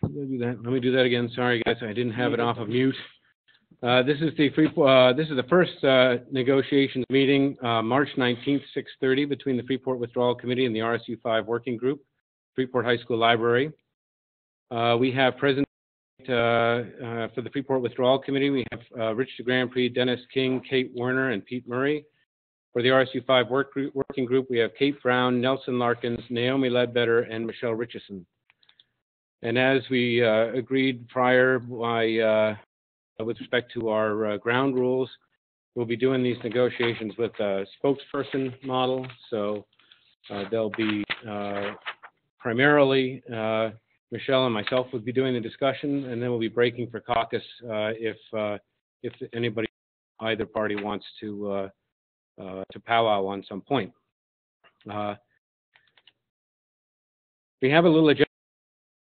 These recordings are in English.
Let me do that again. Sorry, guys, I didn't have it off of mute. This is the first negotiations meeting, March 19th, 6:30, between the Freeport Withdrawal Committee and the RSU 5 Working Group, Freeport High School Library. We have present for the Freeport Withdrawal Committee, we have Rich DeGrand-Prix, Dennis King, Kate Werner, and Pete Murray. For the RSU 5 Working Group, we have Kate Brown, Nelson Larkins, Naomi Ledbetter, and Michelle Richardson. And as we agreed prior with respect to our ground rules, we'll be doing these negotiations with a spokesperson model. So they'll be primarily Michelle and myself will be doing the discussion, and then we'll be breaking for caucus if anybody, either party wants to powwow on some point. We have a little agenda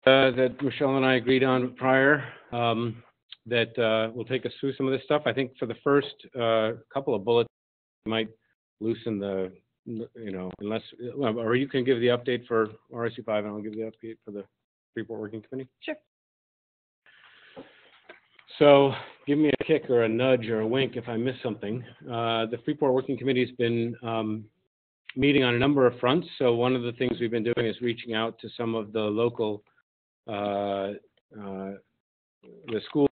that Michelle and I agreed on prior that will take us through some of this stuff. I think for the first couple of bullets, we might loosen the, unless, or you can give the update for RSU 5 and I'll give the update for the Freeport Working Committee. Sure. So give me a kick or a nudge or a wink if I miss something. The Freeport Working Committee has been meeting on a number of fronts. So one of the things we've been doing is reaching out to some of the local the school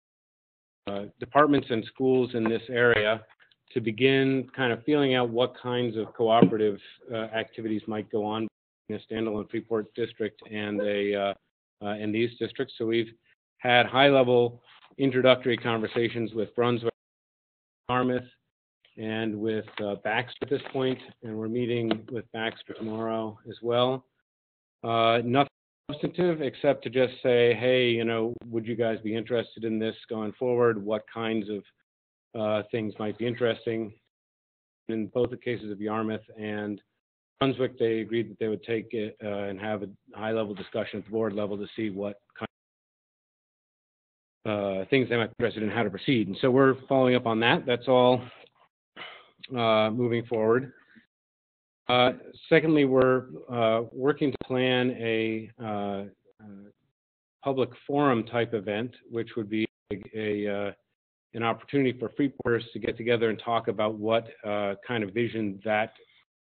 departments and schools in this area to begin kind of feeling out what kinds of cooperative activities might go on in a standalone Freeport district and these districts. So we've had high-level introductory conversations with Brunswick, Yarmouth, and with Baxter at this point, and we're meeting with Baxter tomorrow as well. Nothing substantive except to just say, hey, would you guys be interested in this going forward? What kinds of things might be interesting? In both the cases of Yarmouth and Brunswick, they agreed that they would take it and have a high-level discussion at the board level to see what kind of things they might be interested in, how to proceed. And so we're following up on that. That's all moving forward. Secondly, we're working to plan a public forum type event, which would be an opportunity for Freeporters to get together and talk about what kind of vision that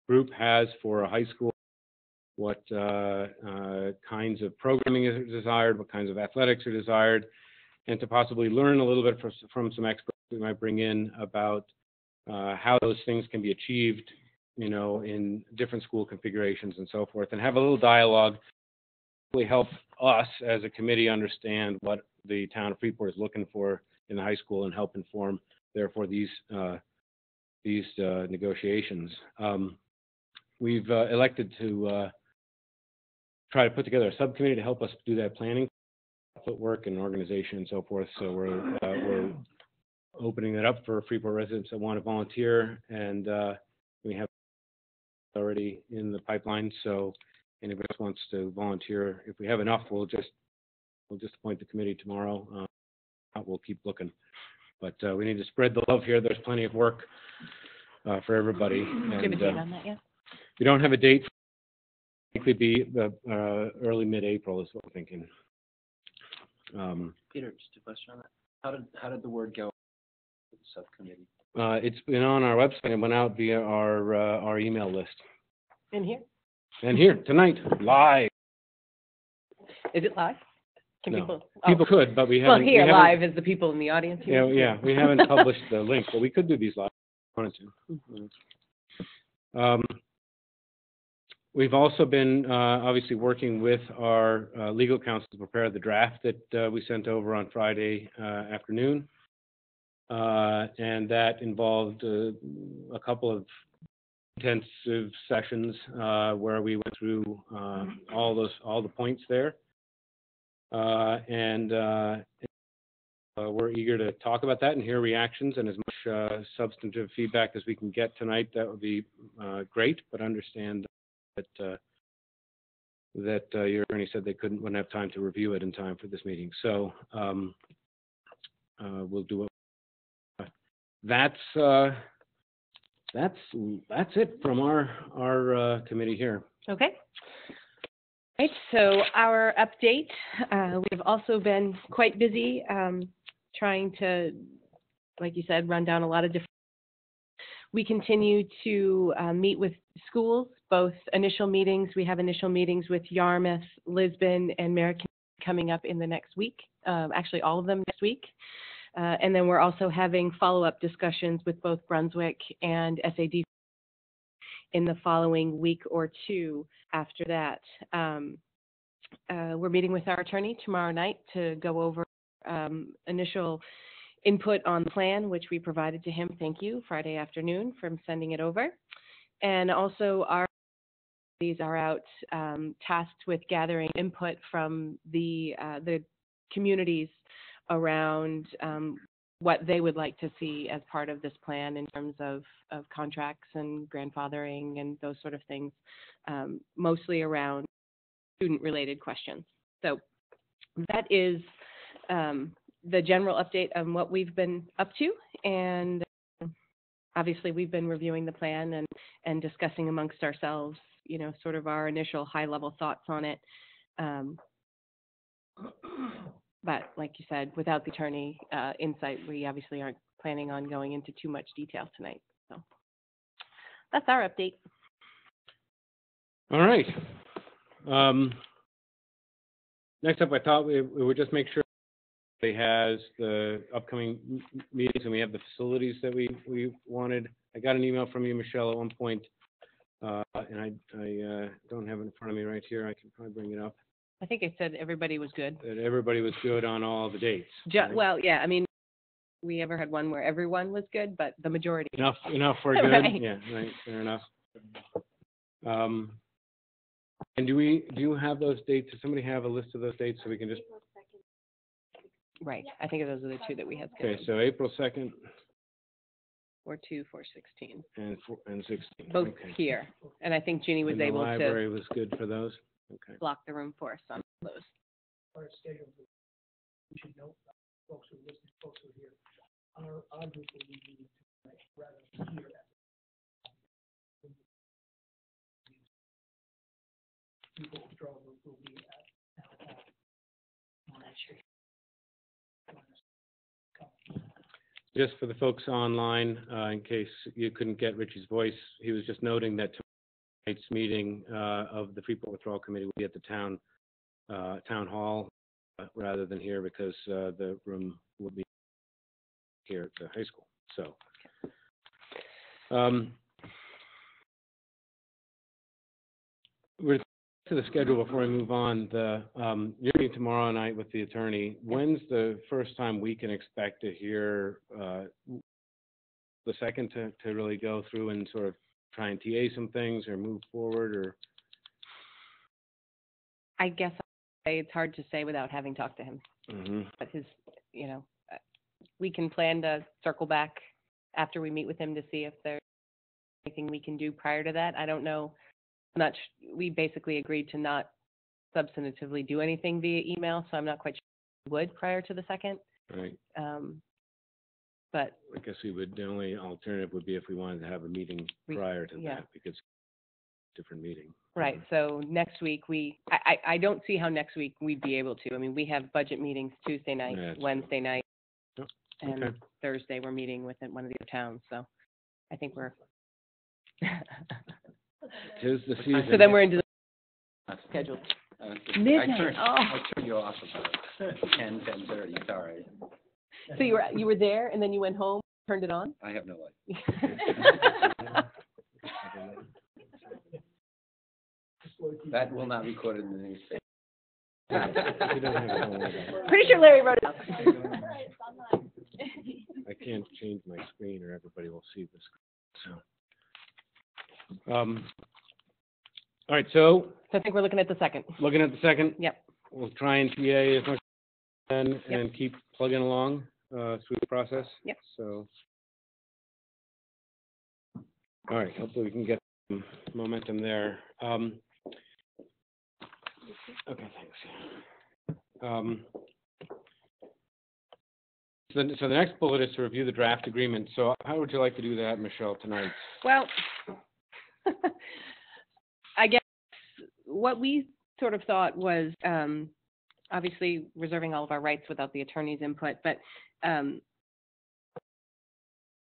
group has for a high school, what kinds of programming is desired, what kinds of athletics are desired, and to possibly learn a little bit from some experts we might bring in about how those things can be achieved, in different school configurations and so forth, and have a little dialogue to really help us as a committee understand what the town of Freeport is looking for in the high school and help inform, therefore, these negotiations. We've elected to try to put together a subcommittee to help us do that planning, footwork and organization and so forth. So we're opening it up for Freeport residents that want to volunteer, and we have already in the pipeline. So anybody else wants to volunteer, if we have enough, we'll just appoint the committee tomorrow. We'll keep looking, but we need to spread the love here. There's plenty of work for everybody. Do you have a date on that yet? We don't have a date. Likely be early mid-April is what we're thinking. Peter, just a question on that. How did the word go with the subcommittee? It's been on our website and went out via our email list. In here? And here tonight, live. Is it live? Can no. People could, but we haven't. Well, here live is the people in the audience. Yeah, we haven't published the link, but we could do these live if we wanted to. We've also been obviously working with our legal counsel to prepare the draft that we sent over on Friday afternoon. And that involved a couple of intensive sessions where we went through all the points there. And we're eager to talk about that and hear reactions and as much substantive feedback as we can get tonight. That would be great, but understand that your attorney said they wouldn't have time to review it in time for this meeting. So we'll do it. That's it from our committee here. Okay. Right, so our update, we've also been quite busy trying to, like you said, run down a lot of different. We continue to meet with schools, both initial meetings. We have initial meetings with Yarmouth, Lisbon, and Merrick coming up in the next week, actually all of them next week. And then we're also having follow-up discussions with both Brunswick and SAD in the following week or two after that. We're meeting with our attorney tomorrow night to go over initial input on the plan, which we provided to him. Thank you, Friday afternoon, from sending it over. And also our these are out tasked with gathering input from the communities around what they would like to see as part of this plan in terms of contracts and grandfathering and those sort of things, mostly around student-related questions. So that is the general update on what we've been up to, and obviously we've been reviewing the plan and discussing amongst ourselves, you know, sort of our initial high-level thoughts on it. But like you said, without the attorney insight, we obviously aren't planning on going into too much detail tonight. So that's our update. All right. Next up, I thought we would just make sure they has the upcoming meetings and we have the facilities that we wanted. I got an email from you, Michelle, at one point, and I don't have it in front of me right here. I can probably bring it up. I think I said everybody was good. That everybody was good on all the dates. Right? Well, yeah, I mean, we ever had one where everyone was good, but the majority. Enough for good. Right. Yeah, right, fair enough. And do you have those dates? Does somebody have a list of those dates so we can just? Right. I think those are the two that we had scheduled. Okay, so April 2nd. Or 2 for 16. And 16. Both okay. Here. And I think Ginny was and able the library was good for those? Okay. block the room for us on those. Our schedule, we should note, folks who are listening, folks who are here, our group will be meeting tonight rather than here. People withdraw group will be at Just for the folks online, in case you couldn't get Richie's voice, he was just noting that tonight's meeting of the Freeport Withdrawal Committee will be at the town hall rather than here because the room will be here at the high school. So, we're to the schedule before we move on. The you're meeting tomorrow night with the attorney. When's the first time we can expect to hear the second to really go through and sort of try and TA some things or move forward? Or I guess it's hard to say without having talked to him. Mm-hmm. But his, you know, we can plan to circle back after we meet with him to see if there's anything we can do prior to that. I don't know. We basically agreed to not substantively do anything via email, so I'm not quite sure we would prior to the second. Right. But I guess the only alternative would be if we wanted to have a meeting prior to that, because different meeting. Right. So next week I don't see how next week we'd be able to. I mean, we have budget meetings Tuesday night, Wednesday night, and Thursday we're meeting with one of the other towns. So I think we're. 'Tis the season. So then we're into the schedule. Midnight. I turned you off about 10:30. Sorry. So you were there and then you went home, turned it on? I have no life. That will not be recorded in the newspaper. Pretty sure Larry wrote it up. I can't change my screen or everybody will see this. So. All right, so I think we're looking at the second. Looking at the second? Yep. We'll try and TA as much as we can and keep plugging along through the process. Yep. So, all right, hopefully we can get some momentum there. Okay, thanks. So the next bullet is to review the draft agreement. So how would you like to do that, Michelle, tonight? Well, I guess what we sort of thought was, obviously reserving all of our rights without the attorney's input, but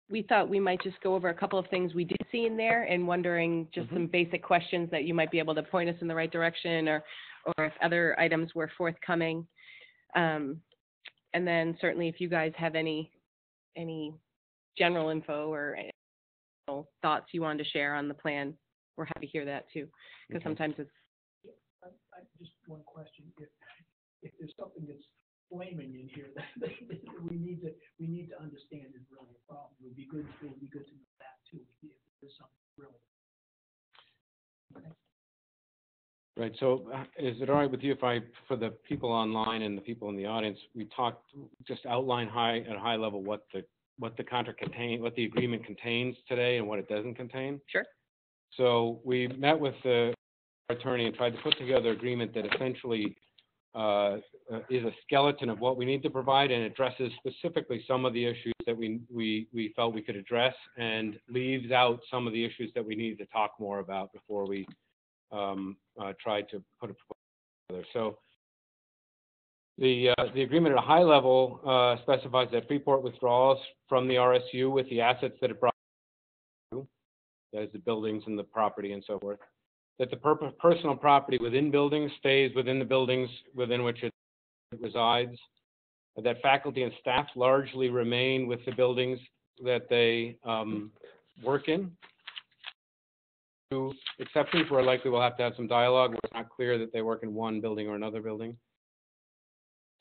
we thought we might just go over a couple of things we did see in there and wondering just some basic questions that you might be able to point us in the right direction, or if other items were forthcoming. And then certainly if you guys have any general info or thoughts you wanted to share on the plan, we're happy to hear that too, because sometimes it's. I just one question: if there's something that's flaming in here that we need to understand is really a problem, it would be good to know that too. If there's something really. Okay. Right. So is it all right with you if I, for the people online and the people in the audience, we just outline at a high level what the contract what the agreement contains today and what it doesn't contain? Sure. So we met with the attorney and tried to put together an agreement that essentially is a skeleton of what we need to provide and addresses specifically some of the issues that we felt we could address, and leaves out some of the issues that we need to talk more about before we tried to put a proposal together. So the agreement at a high level specifies that Freeport withdraws from the RSU with the assets that it brought to, that is the buildings and the property and so forth, that the personal property within buildings stays within the buildings within which it resides, that faculty and staff largely remain with the buildings that they work in. Two exceptions where likely we'll have to have some dialogue where it's not clear that they work in one building or another building.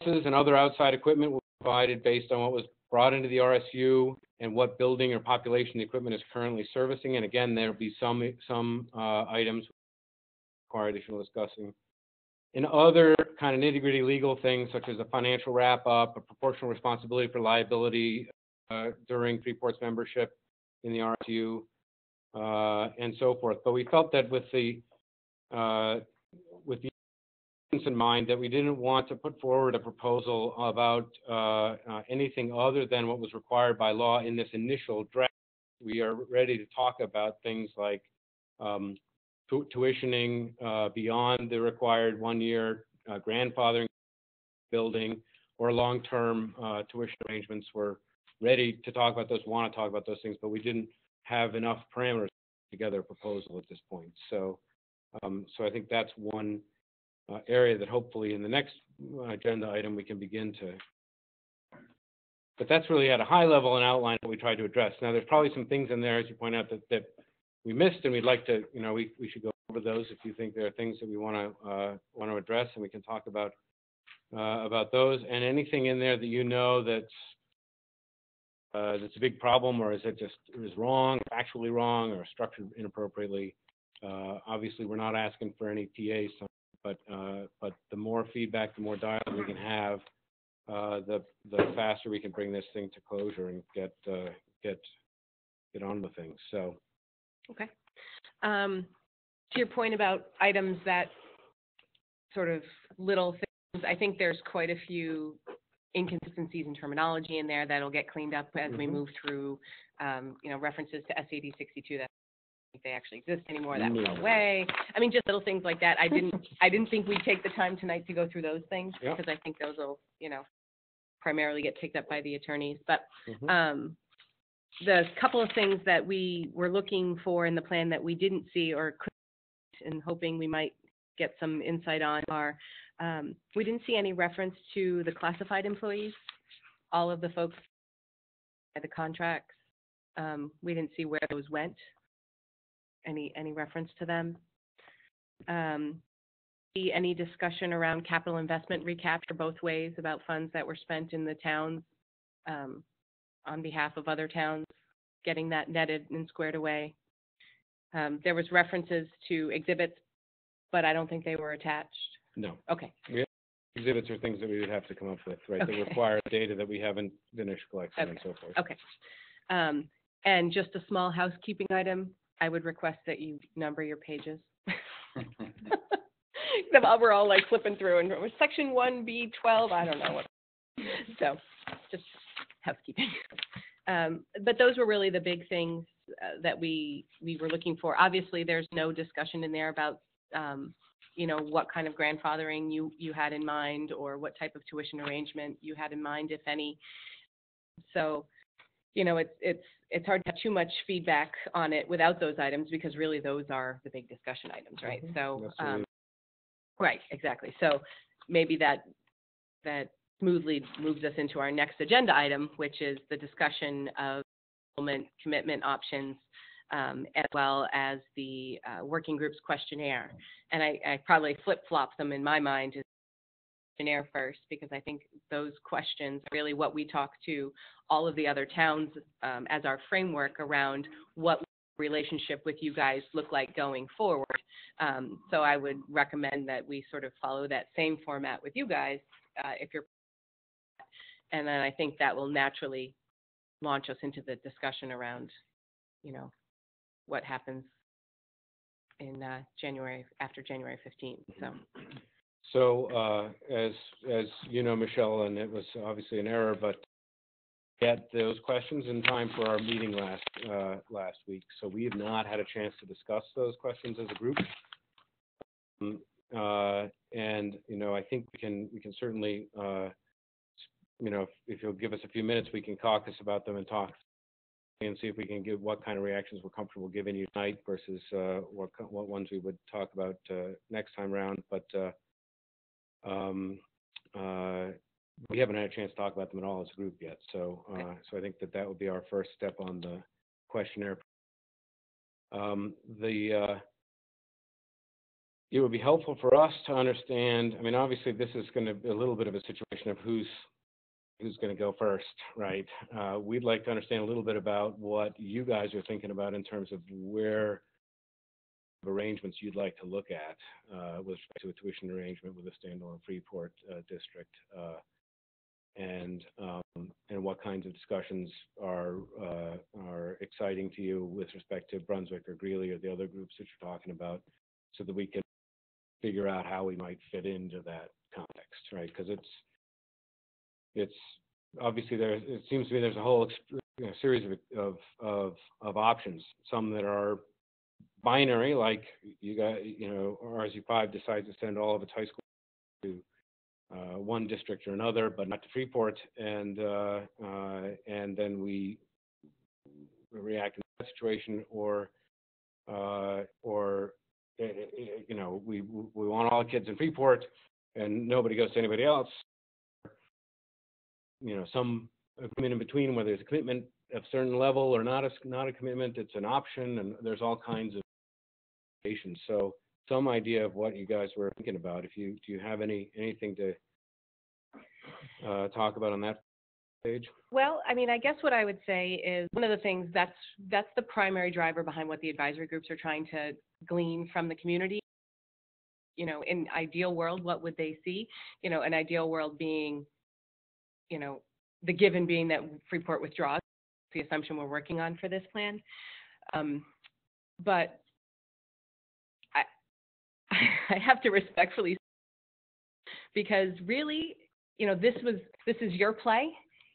And other outside equipment will be provided based on what was brought into the RSU and what building or population the equipment is currently servicing. And again, there'll be some items require additional discussing. In other kind of nitty-gritty legal things, such as a financial wrap-up, a proportional responsibility for liability during Freeport's membership in the RSU, and so forth. But we felt that with the in mind that we didn't want to put forward a proposal about anything other than what was required by law in this initial draft. We are ready to talk about things like tuitioning beyond the required 1 year grandfathering building or long-term tuition arrangements. We're ready to talk about those, want to talk about those things, but we didn't have enough parameters to together a proposal at this point. So, so I think that's one area that hopefully in the next agenda item we can begin to. But that's really at a high level an outline that we tried to address. Now there's probably some things in there, as you point out, that we missed, and we'd like to, we should go over those if you think there are things that we want to address, and we can talk about those. And anything in there that that's a big problem, or is wrong, factually wrong, or structured inappropriately. Obviously, we're not asking for any PAs, but the more feedback, the more dialogue we can have, the faster we can bring this thing to closure and get on with things. So. Okay. To your point about items that sort of little things, I think there's quite a few inconsistencies in terminology in there that'll get cleaned up as we move through, references to SAD 62 that they actually exist anymore, that will go away. I mean, just little things like that. I didn't think we'd take the time tonight to go through those things, because I think those will, primarily get picked up by the attorneys. But the couple of things that we were looking for in the plan that we didn't see or couldn't, and hoping we might get some insight on, are we didn't see any reference to the classified employees, all of the folks by the contracts. We didn't see where those went. Any reference to them? Any discussion around capital investment recapture both ways about funds that were spent in the towns on behalf of other towns, getting that netted and squared away. There was references to exhibits, but I don't think they were attached. No. Okay. Exhibits are things that we would have to come up with, right? Okay. That require data that we haven't finished collecting and so forth. Okay. And just a small housekeeping item, I would request that you number your pages. We're all like flipping through, and section 1B12, I don't know what. So just housekeeping. But those were really the big things that we were looking for. Obviously, there's no discussion in there about what kind of grandfathering you had in mind, or what type of tuition arrangement you had in mind, if any. So, it's hard to have too much feedback on it without those items, because really those are the big discussion items, right? So, right, exactly. So maybe that smoothly moves us into our next agenda item, which is the discussion of enrollment commitment options, as well as the working group's questionnaire. And I probably flip-flop them in my mind as questionnaire first, because I think those questions are really what we talk to all of the other towns as our framework around what relationship with you guys look like going forward. So I would recommend that we sort of follow that same format with you guys, if you're, and then I think that will naturally launch us into the discussion around, what happens in January, after January 15th. So, as you know, Michelle, and it was obviously an error, but get those questions in time for our meeting last week. So we have not had a chance to discuss those questions as a group. And I think we can certainly, if you'll give us a few minutes, we can caucus about them and talk and see if we can give what kind of reactions we're comfortable giving you tonight versus what ones we would talk about next time around. But we haven't had a chance to talk about them at all as a group yet. So so I think that would be our first step on the questionnaire. It would be helpful for us to understand. I mean, obviously, this is going to be a little bit of a situation of who's going to go first, right? We'd like to understand a little bit about what you guys are thinking about in terms of where arrangements you'd like to look at with respect to a tuition arrangement with a standalone Freeport district, and what kinds of discussions are exciting to you with respect to Brunswick or Greeley or the other groups that you're talking about, so that we can figure out how we might fit into that context, right? Because it's obviously it seems to me there's a whole series of options, some that are binary, like you got, RSU5 decides to send all of its high school to one district or another, but not to Freeport, and then we react in that situation, or we want all the kids in Freeport, and nobody goes to anybody else. Some agreement in between, whether it's a commitment of a certain level or not a commitment, it's an option, and there's all kinds of patients. So some idea of what you guys were thinking about. Do you have anything to talk about on that page? Well, I mean, I guess what I would say is one of the things that's the primary driver behind what the advisory groups are trying to glean from the community. In ideal world, what would they see? An ideal world being, the given being that Freeport withdraws, the assumption we're working on for this plan. But I have to respectfully, because really, this is your play.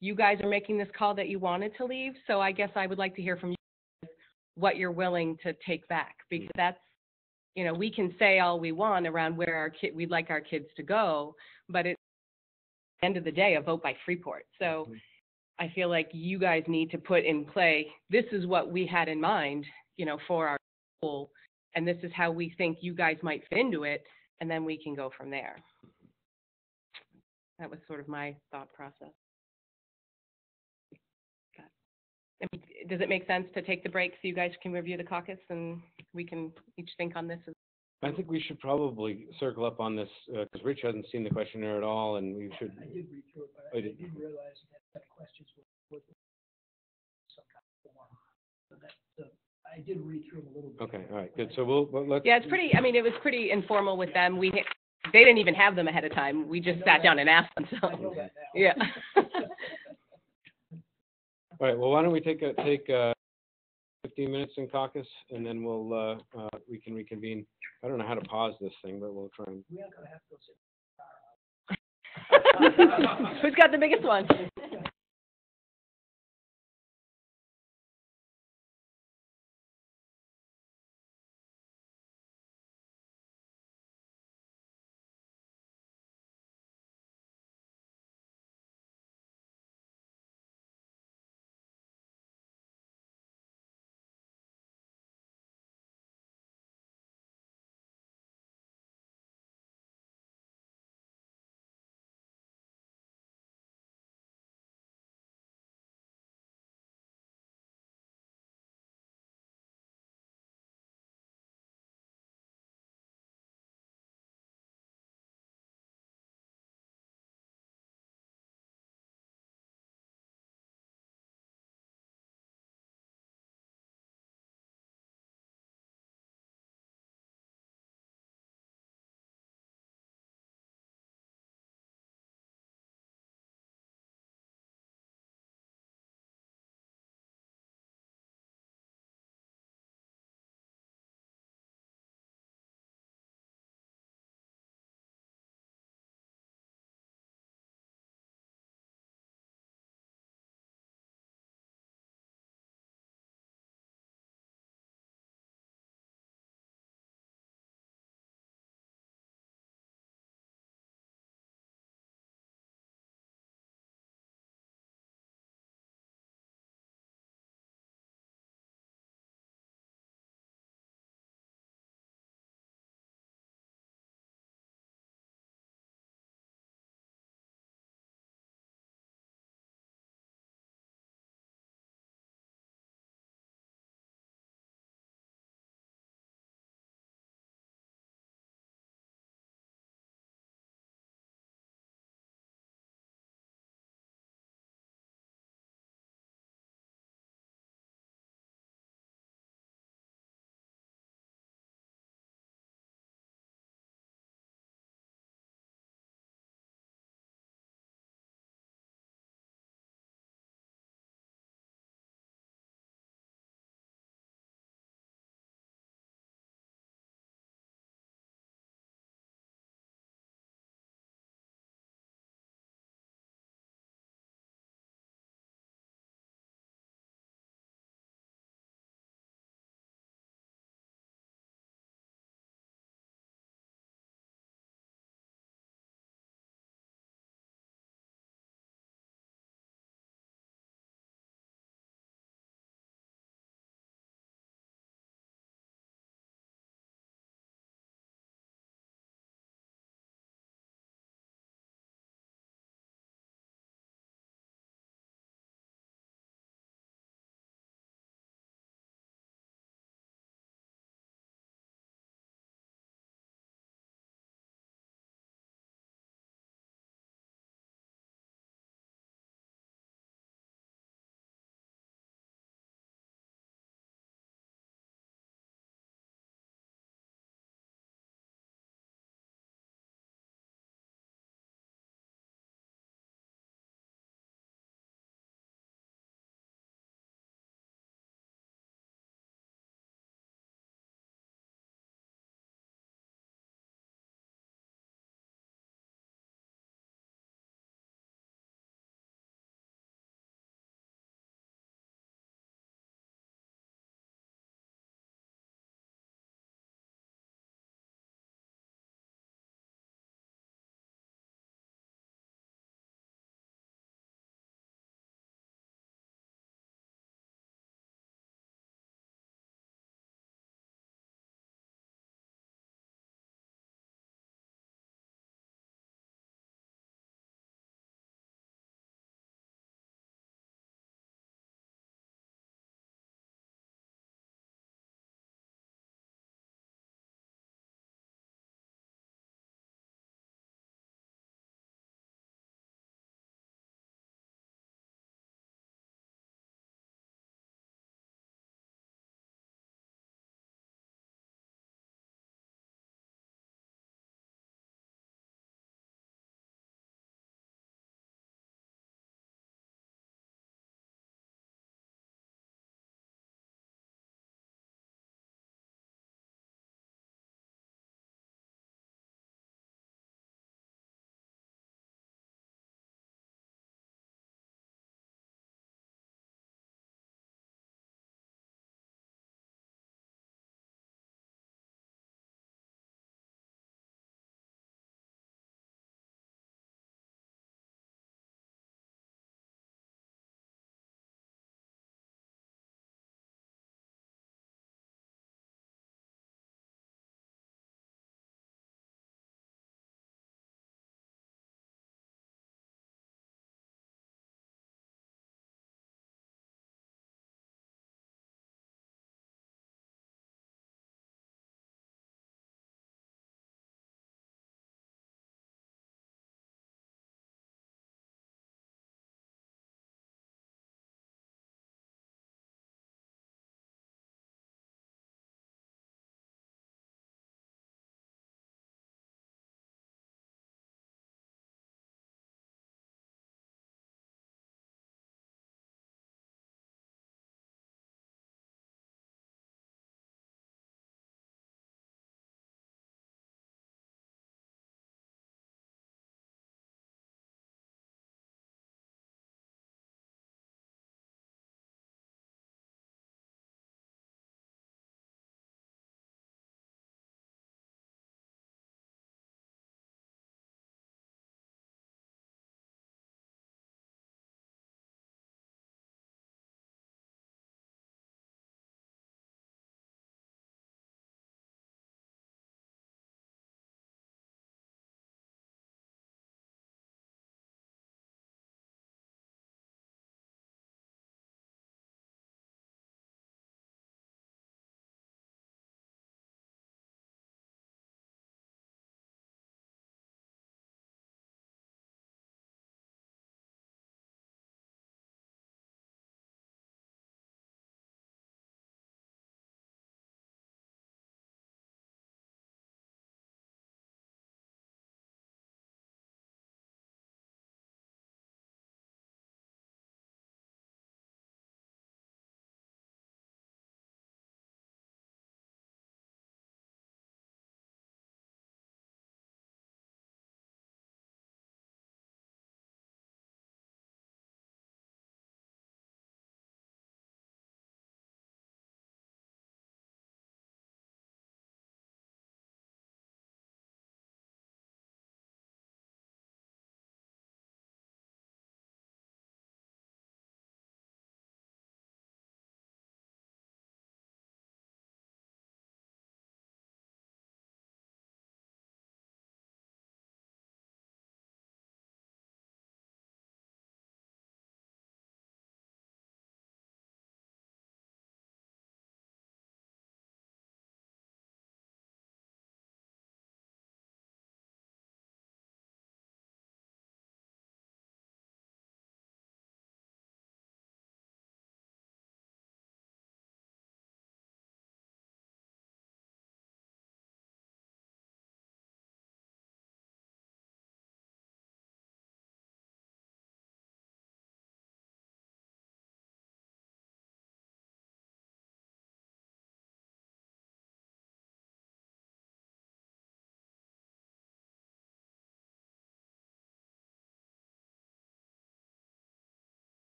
You guys are making this call that you wanted to leave. So I guess I would like to hear from you what you're willing to take back, because that's, we can say all we want around where we'd like our kids to go, but it's at the end of the day a vote by Freeport. So I feel like you guys need to put in play, this is what we had in mind, for our school, and this is how we think you guys might fit into it, and then we can go from there. That was sort of my thought process. Does it make sense to take the break so you guys can review the caucus and we can each think on this? I think we should probably circle up on this because Rich hasn't seen the questionnaire at all, and we should. I did read through it, but I didn't realize that questions were some kind of form. So I did read through them a little bit. Okay, all right, good. So let's. Yeah, it was pretty informal with them. They didn't even have them ahead of time. We just sat down and asked them. So. I know that now. Yeah. All right. Well, why don't we take 15 minutes in caucus, and then we can reconvene. I don't know how to pause this thing, but we'll try and. We are gonna have to go sit. Who's got the biggest one?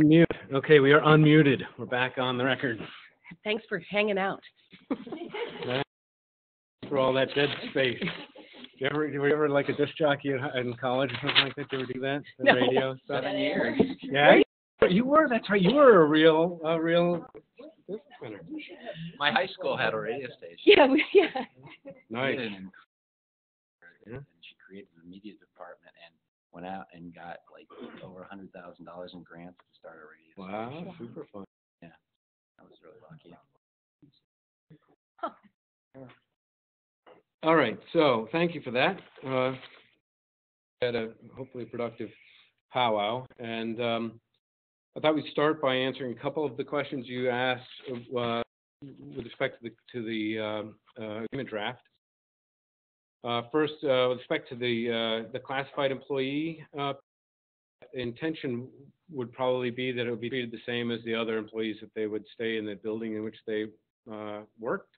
Mute. Okay, we are unmuted. We're back on the record. Thanks for hanging out. For all that dead space. Were you ever like a disc jockey in college or something like that? Did you ever do that? The No. radio stuff? 7 years. Yeah, you were. That's right. You were a real disc spinner. My high school had a radio station. Yeah, Nice. And Yeah. she created a media department and went out and got like over $100,000 in grants to start a radio station. Wow, super fun. Yeah, I was really lucky. All right, so thank you for that. Had a hopefully productive powwow, and I thought we'd start by answering a couple of the questions you asked with respect to the agreement draft. First, with respect to the classified employee, intention would probably be that it would be treated the same as the other employees if they would stay in the building in which they worked.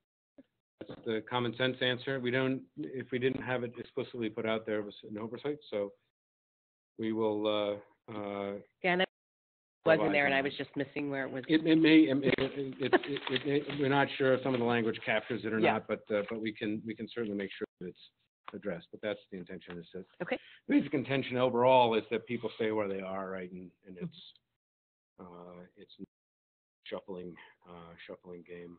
That's the common sense answer. If we didn't have it explicitly put out there, it was an oversight. So we will. Yeah, and it wasn't there, and I was just missing where it was. We're not sure if some of the language captures it or Yeah. not, but we can certainly make sure that it's addressed. But that's the intention. Is that Okay. basic intention overall is that people stay where they are, right? And it's shuffling game.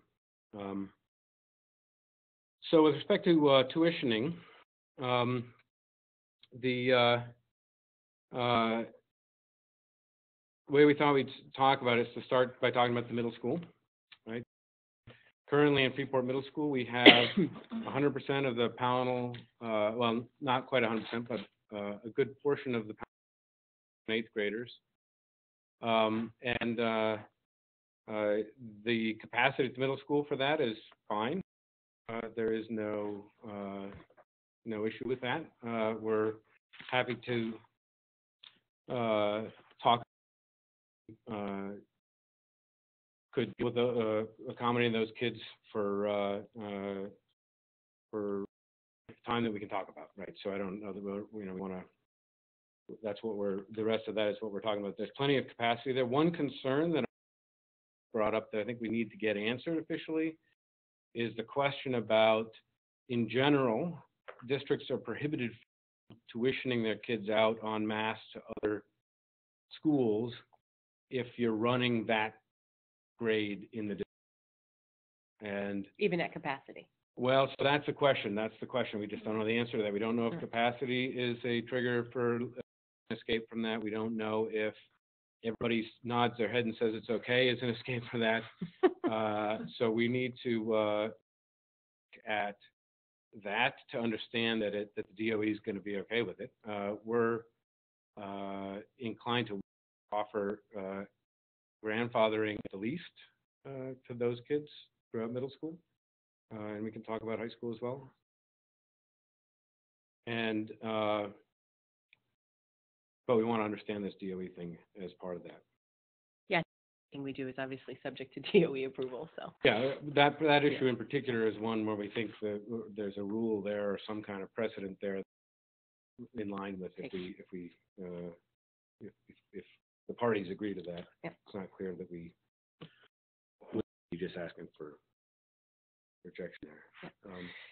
So with respect to tuitioning, the way we thought we'd talk about it is to start by talking about the middle school, right? Currently in Freeport Middle School, we have 100% of the Pownell, well, not quite 100%, but a good portion of the eighth graders. The capacity at the middle school for that is fine. There is no issue with that. We're happy to talk. Could deal with accommodating those kids for time that we can talk about, right? So I don't know that we want to. That's what the rest of that is what we're talking about. There's plenty of capacity there. One concern that I brought up that I think we need to get answered officially is the question about, in general, districts are prohibited from tuitioning their kids out en masse to other schools if you're running that grade in the district. And Even at capacity. well, so that's the question. We just don't know the answer to that. We don't know if capacity is a trigger for escape from that. We don't know if everybody nods their head and says it's okay as an escape for that. So we need to look at that to understand that the DOE is going to be okay with it. We're inclined to offer grandfathering at least to those kids throughout middle school. And we can talk about high school as well. And but we want to understand this DOE thing as part of that. Yeah, everything we do is obviously subject to DOE approval. So Yeah, that issue in particular is one where we think that there's a rule there or some kind of precedent there in line with if the parties agree to that. Yeah. It's not clear that we would be just asking for rejection there.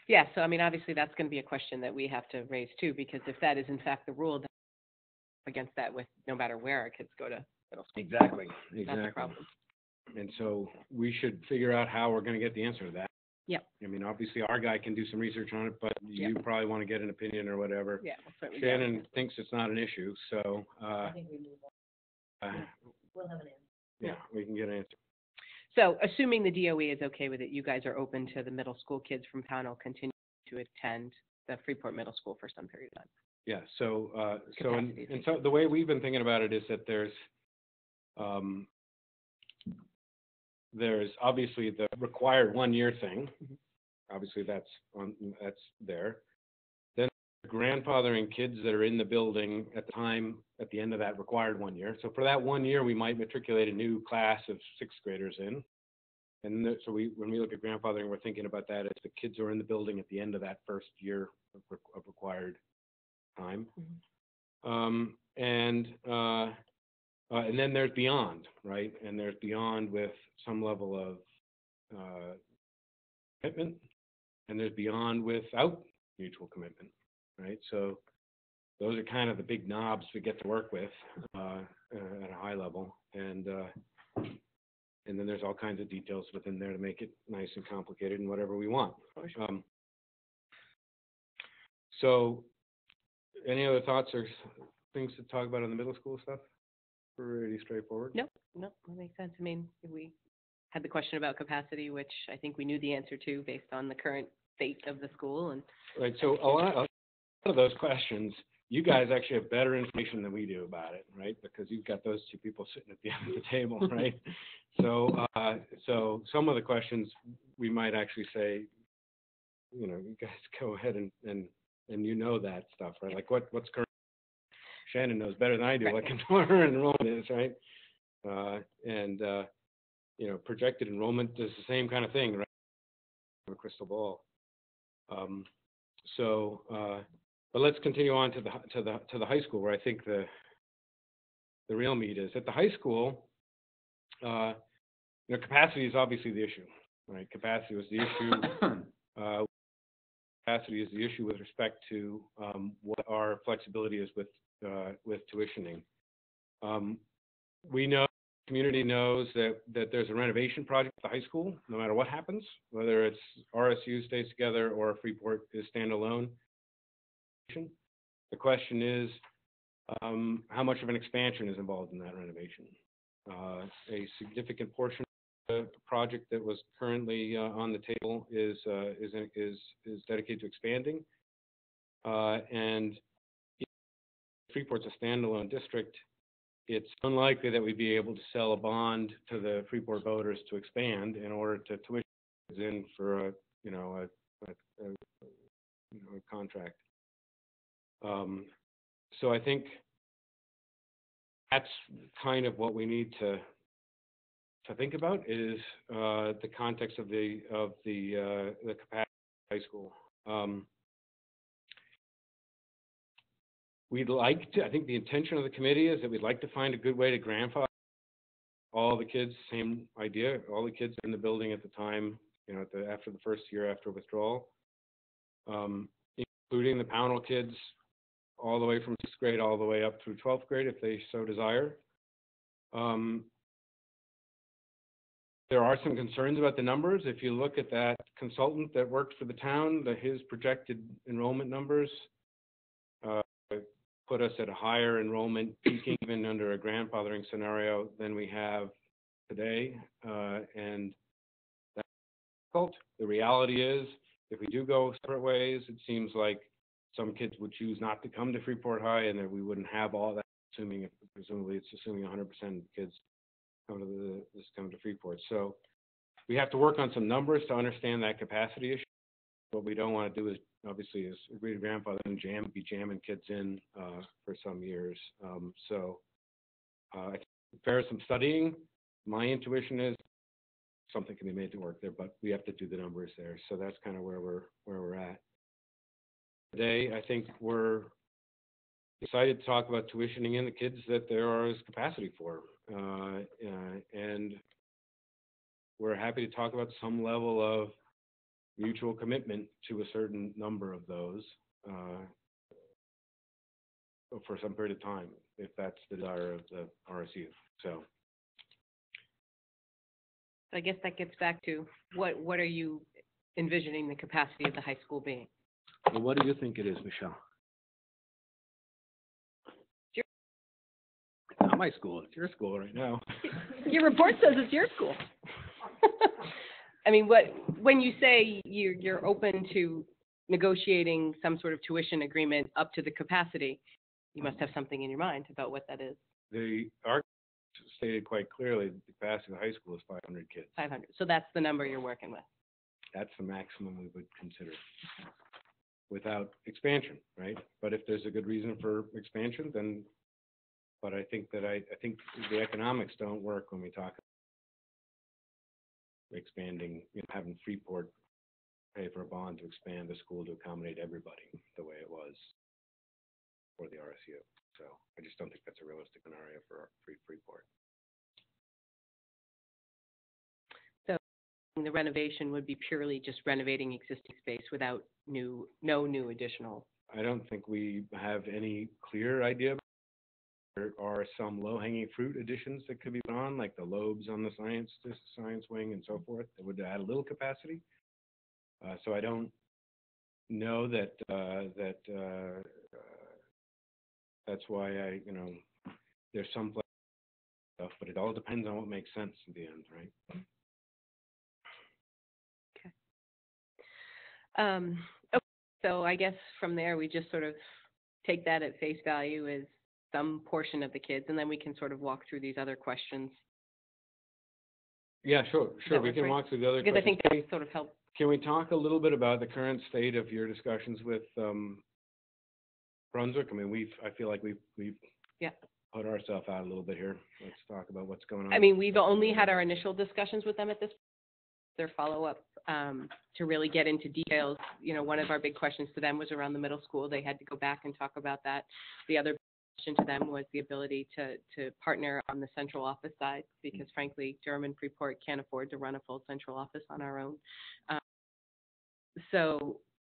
yeah, so I mean, obviously that's going to be a question that we have to raise too, because if that is in fact the rule, then against that with no matter where our kids go to middle school. Exactly. That's a problem. And so we should figure out how we're going to get the answer to that. Yeah. I mean, obviously our guy can do some research on it, but you probably want to get an opinion or whatever. Yeah, we'll certainly do Shannon that. thinks it's not an issue, so I think we move on. We'll have an answer. yeah, we can get an answer. So assuming the DOE is okay with it, you guys are open to the middle school kids from Pownell continuing to attend the Freeport Middle School for some period of time. Yeah, so Capacity and so the way we've been thinking about it is that there's obviously the required 1 year thing. Obviously that's there. Then grandfathering kids that are in the building at the end of that required 1 year. So for that 1 year, we might matriculate a new class of sixth graders in. And so when we look at grandfathering, we're thinking about that as the kids who are in the building at the end of that first year of required time. And then there's beyond, right? And there's beyond with some level of commitment, and there's beyond without mutual commitment, right? So those are kind of the big knobs we get to work with at a high level, and then there's all kinds of details within there to make it nice and complicated and whatever we want. So, any other thoughts or things to talk about on the middle school stuff? Pretty straightforward. No, that makes sense. I mean, we had the question about capacity, which I think we knew the answer to based on the current state of the school. And right. So a lot of those questions, you guys actually have better information than we do about it, right? Because you've got those two people sitting at the end of the table, right? So some of the questions we might actually say, you guys go ahead and you know that stuff, right? Like what's current. Shannon knows better than I do what her enrollment is, right? Projected enrollment is the same kind of thing, right? A crystal ball. But let's continue on to the high school, where I think the real meat is. At the high school, capacity is obviously the issue, right? Capacity was the issue. Capacity is the issue with respect to what our flexibility is with tuitioning. We know, the community knows that there's a renovation project at the high school, no matter what happens, whether it's RSU stays together or Freeport is standalone. The question is, how much of an expansion is involved in that renovation? A significant portion of the project that was currently on the table is dedicated to expanding, and if Freeport's a standalone district, it's unlikely that we'd be able to sell a bond to the Freeport voters to expand in order to tuition in for a contract. So I think that's kind of what we need to think about is the context of the capacity of high school. We'd like to. I think the intention of the committee is that we'd like to find a good way to grandfather all the kids. Same idea. All the kids in the building at the time, after the first year after withdrawal, including the Pownell kids, all the way from 6th grade all the way up through 12th grade, if they so desire. There are some concerns about the numbers. If you look at that consultant that worked for the town, his projected enrollment numbers put us at a higher enrollment peaking even under a grandfathering scenario than we have today, and that's difficult. The reality is, if we do go separate ways, it seems like some kids would choose not to come to Freeport High, and that we wouldn't have all that. Presumably, it's assuming 100% of kids come to Freeport. So we have to work on some numbers to understand that capacity issue. What we don't want to do is agree to grandfather and be jamming kids in for some years. I think there is some studying. My intuition is something can be made to work there, but we have to do the numbers there. So that's kind of where we're at. Today, I think we're excited to talk about tuitioning in the kids that there is capacity for. And we're happy to talk about some level of mutual commitment to a certain number of those for some period of time, if that's the desire of the RSU. So I guess that gets back to what are you envisioning the capacity of the high school being? Well, what do you think it is, Michelle? Not my school. It's your school right now. Your report says it's your school. I mean, when you say you're open to negotiating some sort of tuition agreement up to the capacity, you must have something in your mind about what that is. The architect stated quite clearly that the capacity of the high school is 500 kids. 500. So that's the number you're working with. That's the maximum we would consider without expansion, right? But if there's a good reason for expansion, then. But I think the economics don't work when we talk about expanding, having Freeport pay for a bond to expand the school to accommodate everybody the way it was for the RSU. So I just don't think that's a realistic scenario for Freeport. So the renovation would be purely just renovating existing space without no new additional. I don't think we have any clear idea. There are some low-hanging fruit additions that could be put on, like the lobes on the science wing and so forth, that would add a little capacity. So I don't know that that's why there's some stuff, but it all depends on what makes sense in the end, right? Okay, so I guess from there, we just sort of take that at face value as some portion of the kids, and then we can sort of walk through these other questions. Yeah, sure. That We work can for you? walk through the other Because I questions. think that sort of helps. Can we talk a little bit about the current state of your discussions with Brunswick? I mean, I feel like we've Yeah. put ourselves out a little bit here. Let's talk about what's going on. I mean, we've only had our initial discussions with them at this point. Their follow-up to really get into details. One of our big questions to them was around the middle school. They had to go back and talk about that. The other question to them was the ability to partner on the central office side, because frankly, Durham and Freeport can't afford to run a full central office on our own.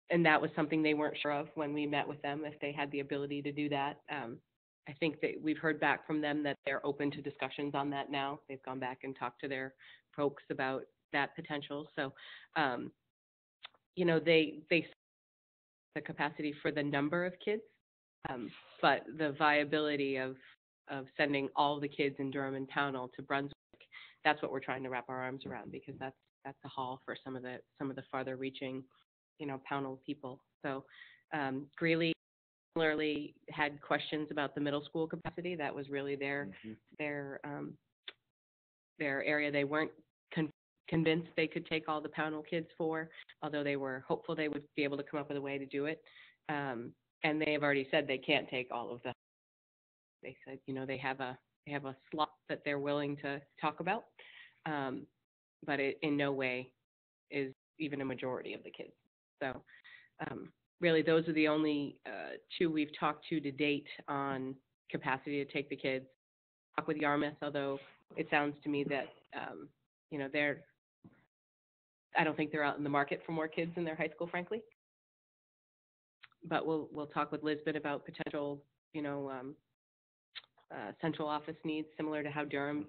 And that was something they weren't sure of when we met with them, if they had the ability to do that. I think that we've heard back from them that they're open to discussions on that now. They've gone back and talked to their folks about that potential. So, they the capacity for the number of kids, but the viability of sending all the kids in Durham and Pownell to Brunswick, that's what we're trying to wrap our arms around, because that's a haul for some of the farther reaching, Pownell people. So, Greeley similarly had questions about the middle school capacity. That was really their area. They weren't convinced they could take all the Pownell kids for, although they were hopeful they would be able to come up with a way to do it. And they have already said they can't take all of them. They said, they have a slot that they're willing to talk about, but it in no way is even a majority of the kids. So really, those are the only two we've talked to date on capacity to take the kids. Talk with Yarmouth, although it sounds to me that I don't think they're out in the market for more kids in their high school, frankly. But we'll talk with Lisbon about potential, central office needs, similar to how Durham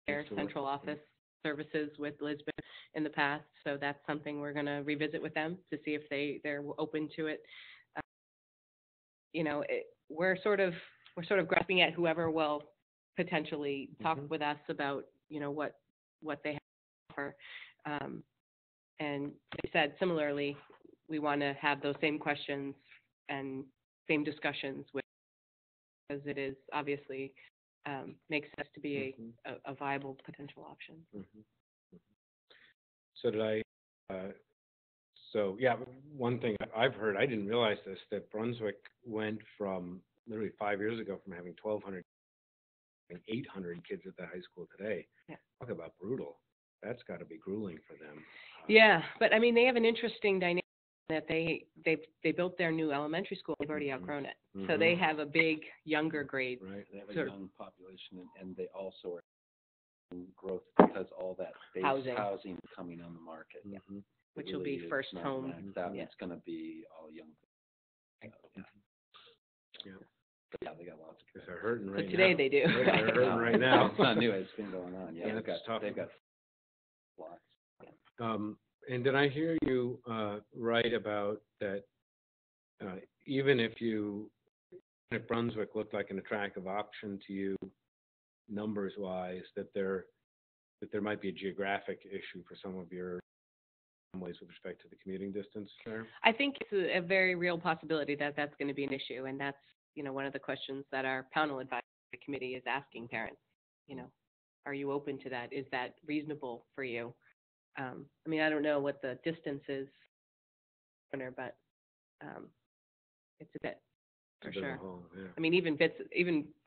their central office services with Lisbon in the past. So that's something we're going to revisit with them to see if they're open to it. We're sort of grasping at whoever will potentially talk with us about, what they have to offer. And they said similarly, we want to have those same questions and same discussions with, because it is obviously makes sense to be a viable potential option. So one thing I've heard, I didn't realize this, that Brunswick went from literally 5 years ago from having 1,200 and 800 kids at the high school today. Yeah. Talk about brutal. That's got to be grueling for them. Yeah, but I mean, they have an interesting dynamic that they built their new elementary school. They've already outgrown it, so they have a big younger grade. Right, they have a young population, and they also are in growth because all that base housing is coming on the market. Which will be first home. It's going to be all young. Yeah, they got lots of kids. They're hurting right now. Today they do. They're hurting right now. It's not new. It's been going on. Yeah, they've got lots. And did I hear you right about that? Even if Brunswick looked like an attractive option to you, numbers-wise, that there might be a geographic issue for some of your families with respect to the commuting distance there? I think it's a very real possibility that that's going to be an issue, and that's one of the questions that our Pownell Advisory Committee is asking parents. Are you open to that? Is that reasonable for you? I mean, I don't know what the distance is, but it's a bit, for sure. I mean, even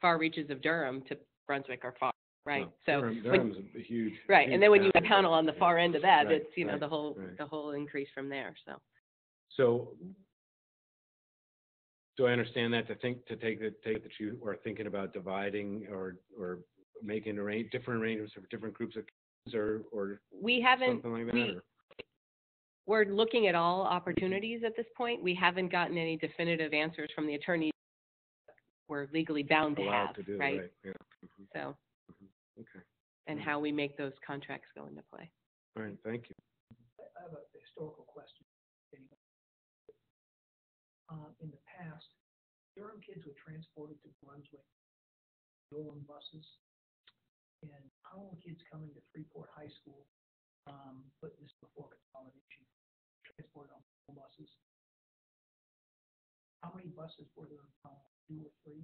far reaches of Durham to Brunswick are far, right? No, Durham's a huge. Right, huge and then when you town. have Pownell on the far end of that, Right, it's the whole increase from there. So So I understand that to take that you are thinking about dividing or making different arrangements for different groups of kids or We haven't, something like that? we're looking at all opportunities at this point. We haven't gotten any definitive answers from the attorneys we're legally bound to Allowed have, to do, right? right? Yeah. So, Okay. and how we make those contracts go into play. All right. Thank you. I have a historical question. In the past, Durham kids were transported to Brunswick, Durham buses, and Powell kids coming to Freeport High School, but this is before consolidation, transported on buses. How many buses were there in Powell? 2 or 3?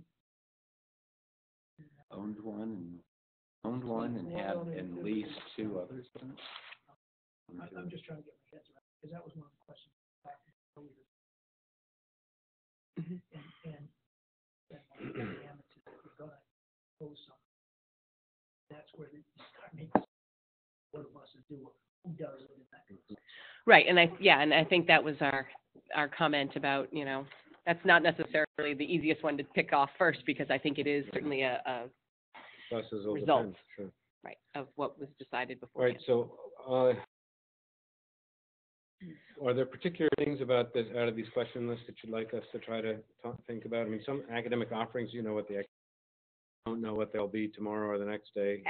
Owned one and had and leased 2 others. I'm just trying to get my head around, because that was one of the questions back earlier. And the amateurs, we're gonna close some. That's where you start making what do buses do, or who does it, and that kind of stuff. Right, and I think that was our comment about, that's not necessarily the easiest one to pick off first, because I think it is certainly a Buses will result, depend, sure. right, of what was decided All right. beforehand. So, are there particular things about this out of these question lists that you'd like us to try to think about? I mean, some academic offerings, what the don't know what they'll be tomorrow or the next day.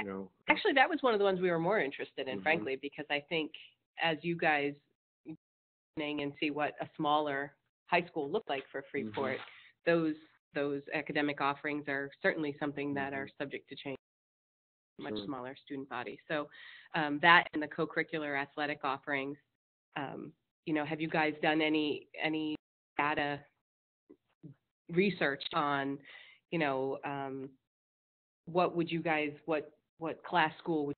Actually, that was one of the ones we were more interested in, Mhm. frankly, because I think as you guys and see what a smaller high school looked like for Freeport, those academic offerings are certainly something that are subject to change. Much Sure. smaller student body. So that and the co-curricular athletic offerings. Have you guys done any data research on, what would you guys, what class school would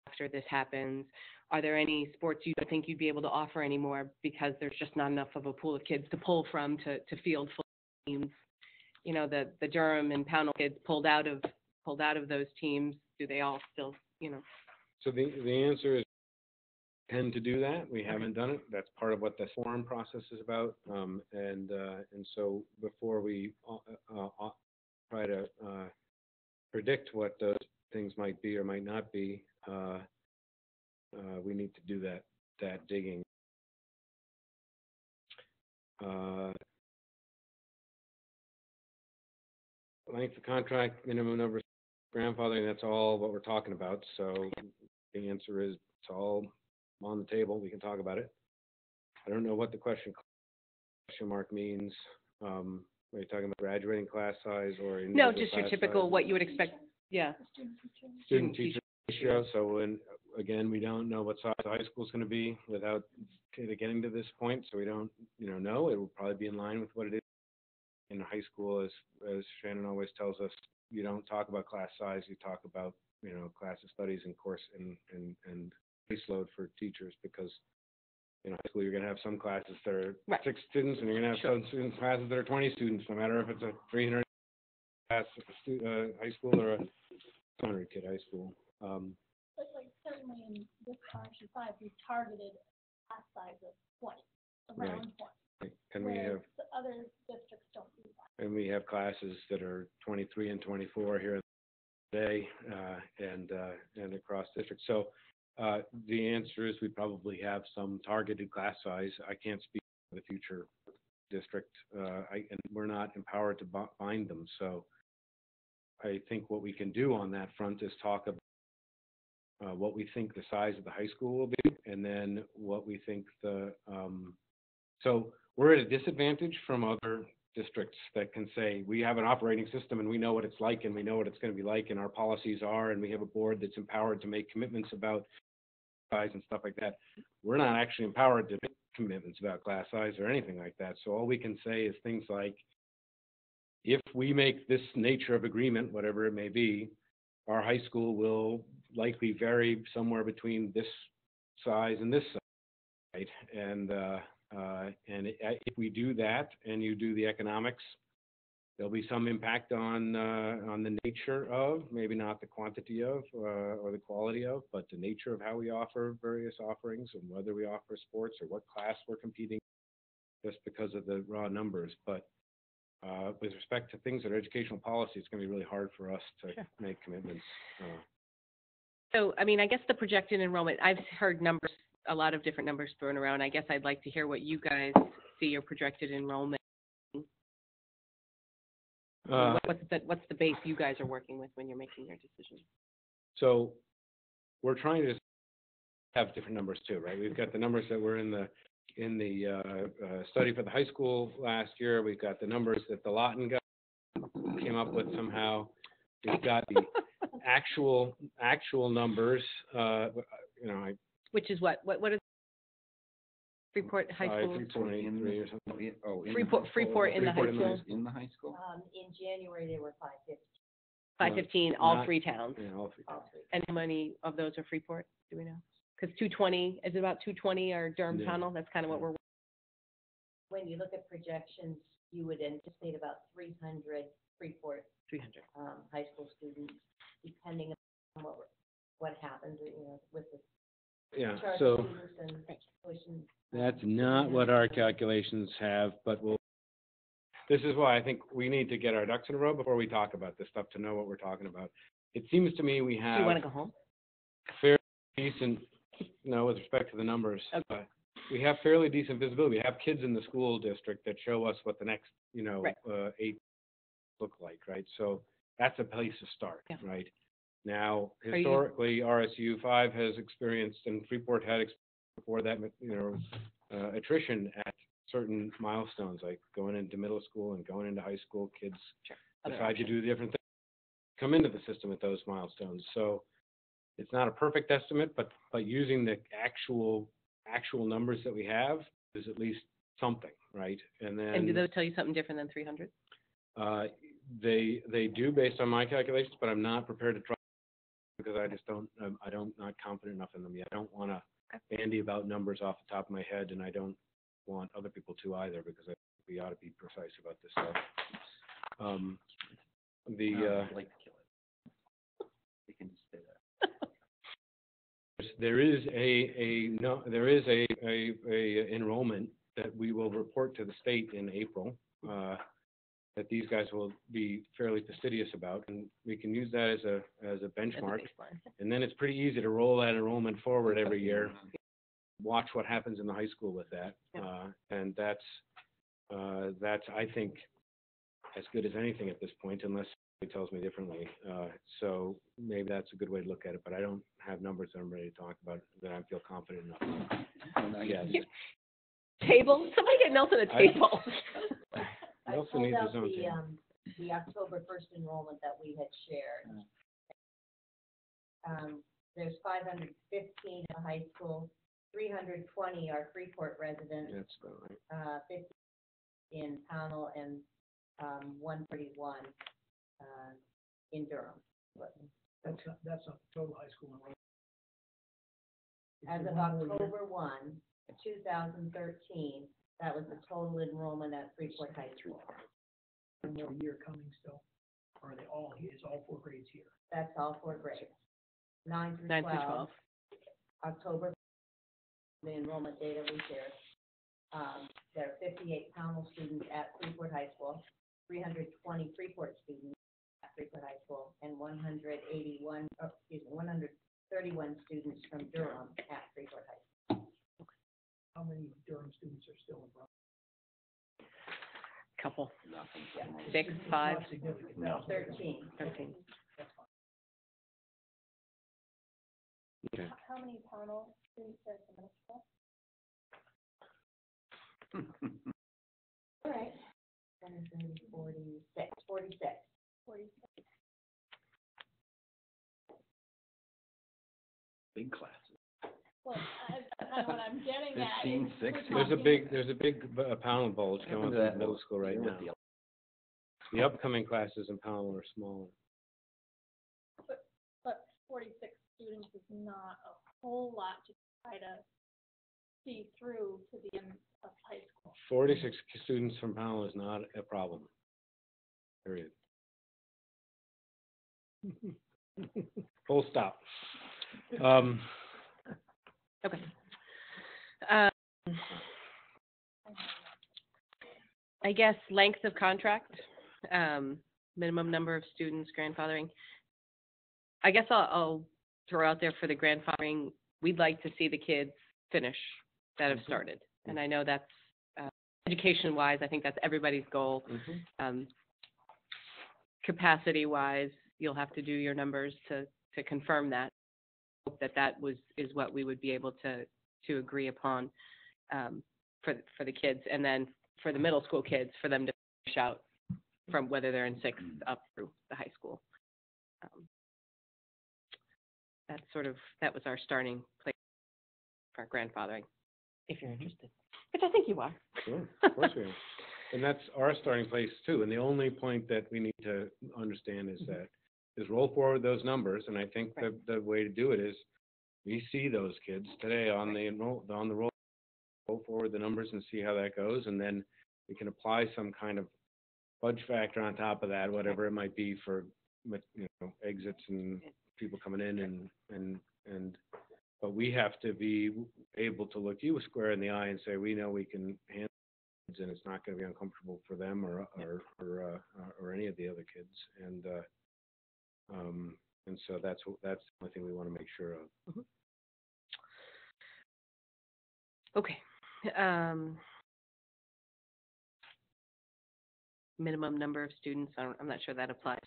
after this happens? Are there any sports you don't think you'd be able to offer anymore because there's just not enough of a pool of kids to pull from to field full teams? The Durham and Pownell kids pulled out of those teams. Do they all still, So the answer is tend to do that. We haven't done it. That's part of what the forum process is about. And so before we try to predict what those things might be or might not be, we need to do that digging. Length of contract, minimum number of grandfathering, that's all what we're talking about. So the answer is it's all on the table. We can talk about it. I don't know what the question mark means. Are you talking about graduating class size or no, just your typical size? What you would expect? Yeah. Student teacher ratio. So again, we don't know what size the high school is going to be without kind of getting to this point. So we don't, know. It will probably be in line with what it is in high school. As Shannon always tells us, you don't talk about class size. You talk about, class of studies and course and caseload for teachers, because in high school you're going to have some classes that are 6 students, and you're going to have some classes that are 20 students, no matter if it's a 300 class high school or a 100 kid high school. But certainly in this RSU 5, we targeted class size of 20, around 20. And we have the other districts don't do that. And we have classes that are 23 and 24 here today, and across districts. So the answer is we probably have some targeted class size. I can't speak for the future district, and we're not empowered to bind them. So I think what we can do on that front is talk about what we think the size of the high school will be, and then what we think so we're at a disadvantage from other districts that can say we have an operating system and we know what it's like and we know what it's going to be like and our policies are, and we have a board that's empowered to make commitments about size and stuff like that. We're not actually empowered to make commitments about class size or anything like that. So all we can say is things like, if we make this nature of agreement, whatever it may be, our high school will likely vary somewhere between this size and this size, right? And if we do that and you do the economics, there'll be some impact on the nature of, maybe not the quantity of or the quality of, but the nature of how we offer various offerings and whether we offer sports or what class we're competing, just because of the raw numbers. But with respect to things that are educational policy, it's going to be really hard for us to Sure. make commitments. So, I mean, I guess the projected enrollment, I've heard numbers, a lot of different numbers thrown around. I guess I'd like to hear what you guys see your projected enrollment. What's the base you guys are working with when you're making your decisions? So we're trying to have different numbers too, right? We've got the numbers that were in the study for the high school last year. We've got the numbers that the Lawton guy came up with somehow. We've got the actual numbers. Which is what is Freeport High School? 323 or something. Freeport in the high school. In the high school? In January, they were 550. 515, all three towns. Yeah, all three. All three. And how many of those are Freeport? Do we know? Because 220, is it about 220 or Durham Yeah. Tunnel? That's kind of what we're. When you look at projections, you would anticipate about 300 Freeport 300. High school students, depending on what happens, with the Yeah, charter so students and tuition. that's not what our calculations have, but this is why I think we need to get our ducks in a row before we talk about this stuff to know what we're talking about. It seems to me we Do have you want to go home? fairly decent, with respect to the numbers. Okay. We have fairly decent visibility. We have kids in the school district that show us what the next, Right. 8 look like, right? So that's a place to start, Yeah. right? Now, Are you- historically, RSU 5 has experienced, and Freeport had experienced before that, attrition at certain milestones, like going into middle school and going into high school. Kids Other decide to options. do different things, come into the system at those milestones. So it's not a perfect estimate, but using the actual numbers that we have is at least something, right? And then And do those tell you something different than 300? they do based on my calculations, but I'm not prepared to try because I just don't, not confident enough in them yet. I don't want to bandy about numbers off the top of my head, and I don't want other people to either, because I think we ought to be precise about this stuff. I'd like to kill it. We can just say that. There is a enrollment that we will report to the state in April, that these guys will be fairly fastidious about, and we can use that as a As a benchmark. baseline. And then it's pretty easy to roll that enrollment forward every year, watch what happens in the high school with that. Yeah. And that's, I think, as good as anything at this point, unless somebody tells me differently. So maybe that's a good way to look at it, but I don't have numbers that I'm ready to talk about that I feel confident enough. Yes. Table? Somebody get Nelson a table. I Also pulled needs out his own table. the October 1st enrollment that we had shared. There's 515 in the high school, 320 are Freeport residents, That's about right. 50 in Pownell, and 131 in Durham. That's a total high school enrollment. As of October 1, 2013, that was the total enrollment at Freeport High School. One more year coming still, or are they all here? Is all 4 grades here? That's all 4 grades. 9 through 9 12. through 12. October, the enrollment data we shared. There are 58 Pownell students at Freeport High School, 320 Freeport students at Freeport High School, and 131 students from Durham at Freeport High School. How many Durham students are still in Brooklyn? Couple. Nothing. 6, It's 5, not significant. No. 13. 13. That's fine. Okay. How many Pownell students are at the middle school? All right. 20, 46. 46. Big classes. Well, that's kind of what I'm getting at. 15, is 16. we're There's a big Pownell bulge What going happened on to in middle school right With now. The upcoming classes in Pownell are smaller. But 46 students is not a whole lot to try to see through to the end of high school. 46 students from Pownell is not a problem. Period. Full stop. Okay. I guess length of contract, minimum number of students, grandfathering. I guess I'll throw out there for the grandfathering, we'd like to see the kids finish that have started. And I know that's education-wise, I think that's everybody's goal. Capacity-wise, you'll have to do your numbers to confirm that. Hope that is what we would be able to agree upon for the kids, and then for the middle school kids, for them to finish out from whether they're in 6th up through the high school. That was our starting place for grandfathering, if you're interested, which I think you are. Sure, of course we are. And that's our starting place too. And the only point that we need to understand is that roll forward those numbers. And I think the way to do it is we see those kids today on the roll forward the numbers and see how that goes. And then we can apply some kind of fudge factor on top of that, whatever it might be for, exits and people coming in but we have to be able to look you square in the eye and say, we know we can handle it and it's not going to be uncomfortable for them or any of the other kids. And so that's the only thing we want to make sure of. Okay. Minimum number of students, I'm not sure that applies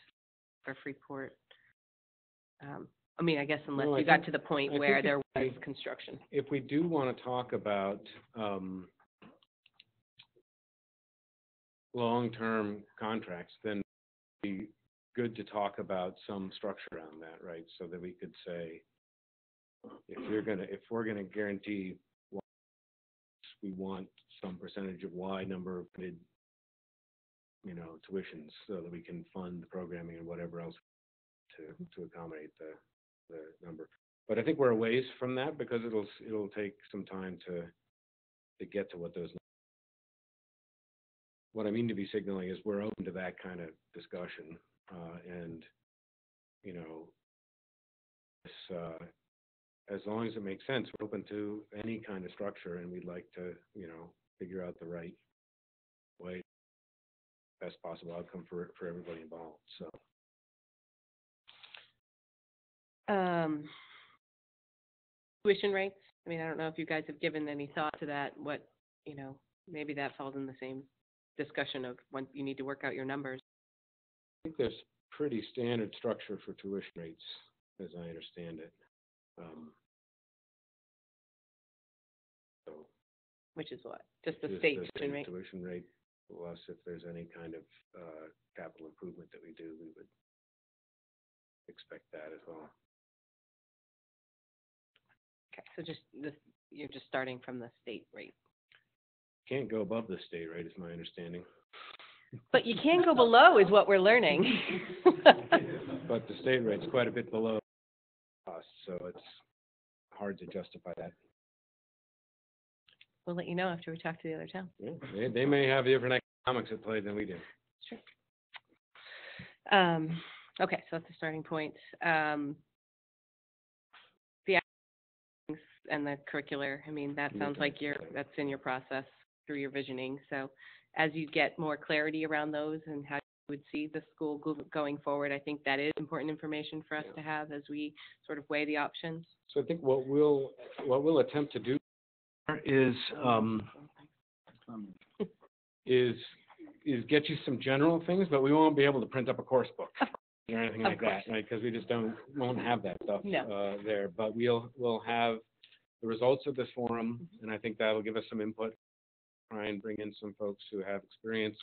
for Freeport. I guess unless you got to the point where there was construction. If we do want to talk about long-term contracts, then it'd be good to talk about some structure around that, right? So that we could say, if we're gonna guarantee Y, we want some percentage of Y number of tuitions, so that we can fund the programming and whatever else to accommodate the number. But I think we're a ways from that because it'll take some time to get to what those. What I mean to be signaling is we're open to that kind of discussion, and as long as it makes sense, we're open to any kind of structure, and we'd like to figure out the right way, best possible outcome for everybody involved. So. Tuition rates. I don't know if you guys have given any thought to that. What, maybe that falls in the same discussion of when you need to work out your numbers. I think there's pretty standard structure for tuition rates, as I understand it. Which is what? Just the state tuition rate? Tuition rate, plus if there's any kind of capital improvement that we do, we would expect that as well. Okay, so you're just starting from the state rate. Can't go above the state rate, is my understanding. But you can go below, is what we're learning. But the state rate's quite a bit below cost, so it's hard to justify that. We'll let you know after we talk to the other town. Yeah, they may have different economics at play than we do. Sure. Okay, so that's the starting point. The and the curricular, that sounds like that's in your process through your visioning. So as you get more clarity around those and how you would see the school going forward, I think that is important information for us to have as we sort of weigh the options. So I think what we'll attempt to do is get you some general things, but we won't be able to print up a course book or anything like that, right? Because we just won't have that stuff there. But we'll have the results of this forum, and I think that'll give us some input. Try and bring in some folks who have experience,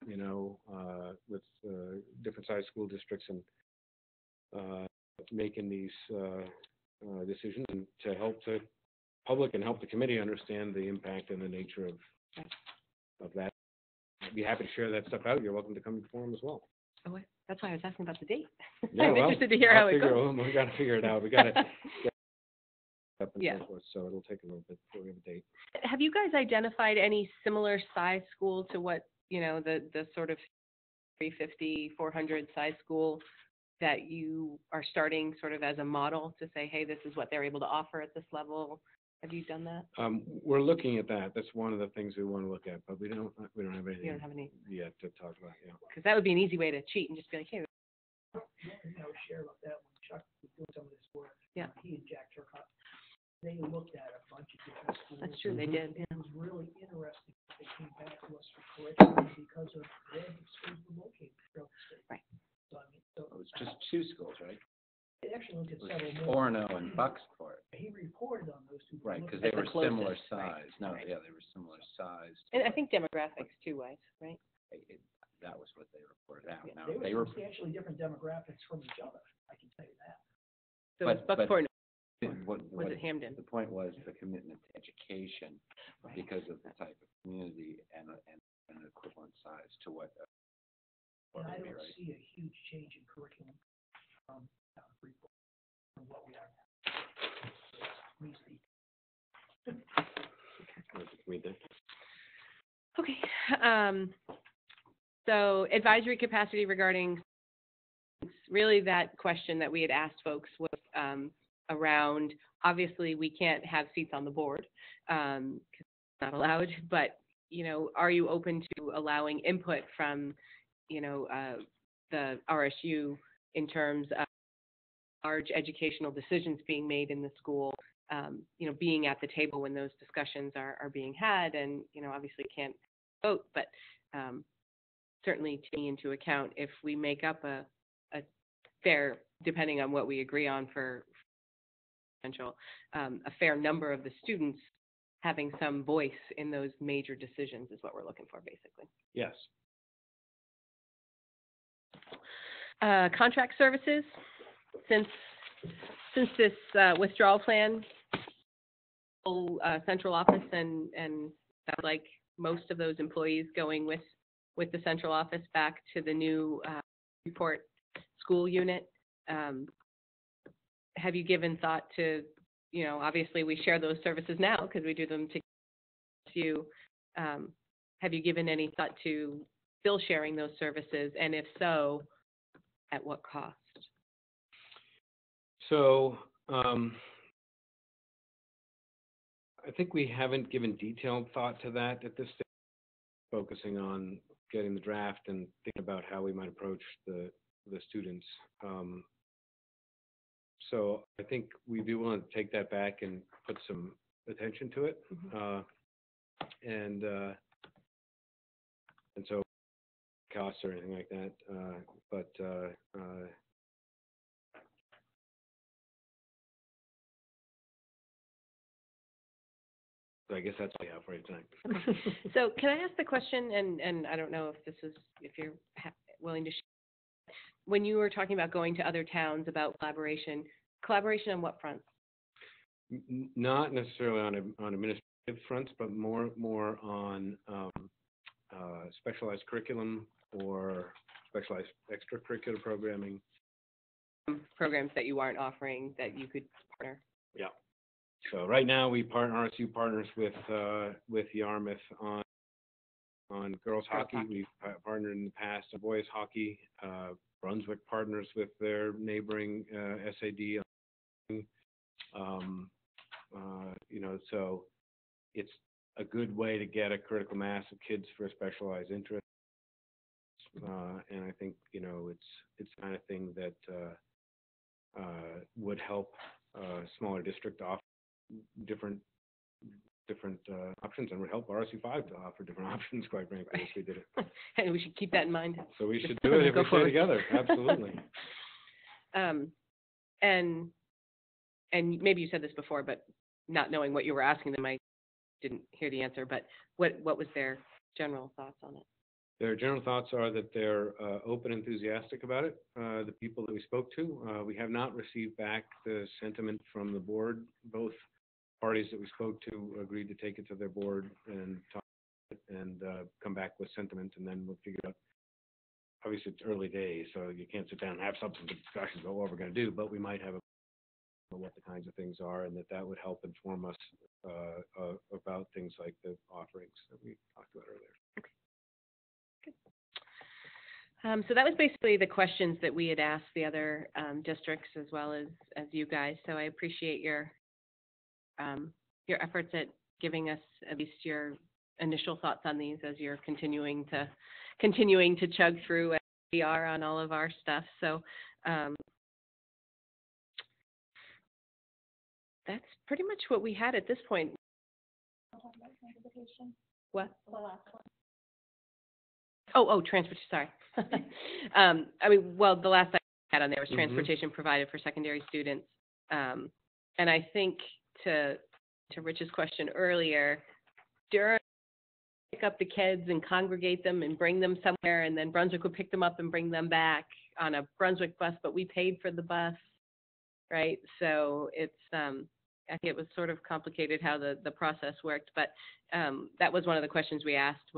with different size school districts and making these decisions, and to help the public and help the committee understand the impact and the nature of that. I'd be happy to share that stuff out. You're welcome to come to the forum as well. Oh, that's why I was asking about the date. Yeah, I'm interested to hear how it goes. We got to figure it out. We got to up and so forth, so it'll take a little bit before we have a date. Have you guys identified any similar size school to what, the sort of 350, 400 size school that you are starting sort of as a model to say, hey, this is what they're able to offer at this level? Have you done that? We're looking at that. That's one of the things we want to look at, but we don't have You anything don't have any, yet to talk about, yeah. because that would be an easy way to cheat and just be like, hey, The only thing I would share about that when Chuck was doing some of this work. Yeah. He and Jack Turcotte, they looked at a bunch of different schools. that's true, they did, yeah. It was really interesting. They came back to us for curriculum because of where the schools were located throughout the state. Right. So, I mean, so It was just 2 schools, right? they actually looked at It was several more. Orono and Bucksport. He reported on those two. Right, because At they the were similar closest, right, size. No, right. yeah, they were similar size. And I think demographics too, wise, right? That was what they reported out. Yeah, Now, They they were were, substantially different demographics from each other, I can tell you that. So But- it's Bucksport, what, was what, it Hamden? the point was the commitment to education Right. because of the type of community and an equivalent size to what. And I would be, don't right? see a huge change in curriculum from Freeport from what we are now. Me speaking. Read that. Okay, so advisory capacity regarding, really that question that we had asked folks was, around, obviously, we can't have seats on the board, because it's not allowed, but, you know, are you open to allowing input from, you know, the RSU in terms of large educational decisions being made in the school, you know, being at the table when those discussions are being had, and, you know, obviously can't vote, but certainly taking into account if we make up a fair, depending on what we agree on for potential, a fair number of the students having some voice in those major decisions is what we're looking for, basically. Yes. Contract services, since this withdrawal plan, central office and sounds like most of those employees going with the central office back to the new Report school unit. Have you given thought to, you know, obviously we share those services now because we do them to you. Have you given any thought to still sharing those services, and if so, at what cost? So, I think we haven't given detailed thought to that at this stage, focusing on getting the draft and thinking about how we might approach the students. So I think we do want to take that back and put some attention to it. And so costs or anything like that, but so I guess that's all I have for you tonight. So can I ask the question, and I don't know if you're willing to share, when you were talking about going to other towns about collaboration on what fronts? Not necessarily on administrative fronts, but more on specialized curriculum or specialized extracurricular programming. Programs that you aren't offering that you could partner. Yeah. So right now RSU partners with Yarmouth on girls hockey. We've partnered in the past on boys hockey. Brunswick partners with their neighboring SAD. You know, so it's a good way to get a critical mass of kids for a specialized interest. And I think, you know, it's the kind of thing that would help smaller district offer different options, and would help RSU5 to offer different options, quite frankly, if we did it. And we should keep that in mind. So we should do it if we stay together, absolutely. And maybe you said this before, but not knowing what you were asking them, I didn't hear the answer, but what was their general thoughts on it? Their general thoughts are that they're open, enthusiastic about it. The people that we spoke to, we have not received back the sentiment from the board. Both parties that we spoke to agreed to take it to their board and talk and come back with sentiment, and then we'll figure out. Obviously, it's early days, so you can't sit down and have substantive discussions about what we're going to do, but we might have what the kinds of things are, and that would help inform us about things like the offerings that we talked about earlier. Good. So that was basically the questions that we had asked the other districts as well as you guys. So I appreciate your your efforts at giving us at least your initial thoughts on these as you're continuing to chug through as we are on all of our stuff. So that's pretty much what we had at this point. What? The last one. Oh, transportation, sorry. I mean, well, the last I had on there was Mm-hmm. transportation provided for secondary students. And I think to Rich's question earlier, Durham would pick up the kids and congregate them and bring them somewhere, and then Brunswick would pick them up and bring them back on a Brunswick bus, but we paid for the bus, right? So it's, I think it was sort of complicated how the process worked, but that was one of the questions we asked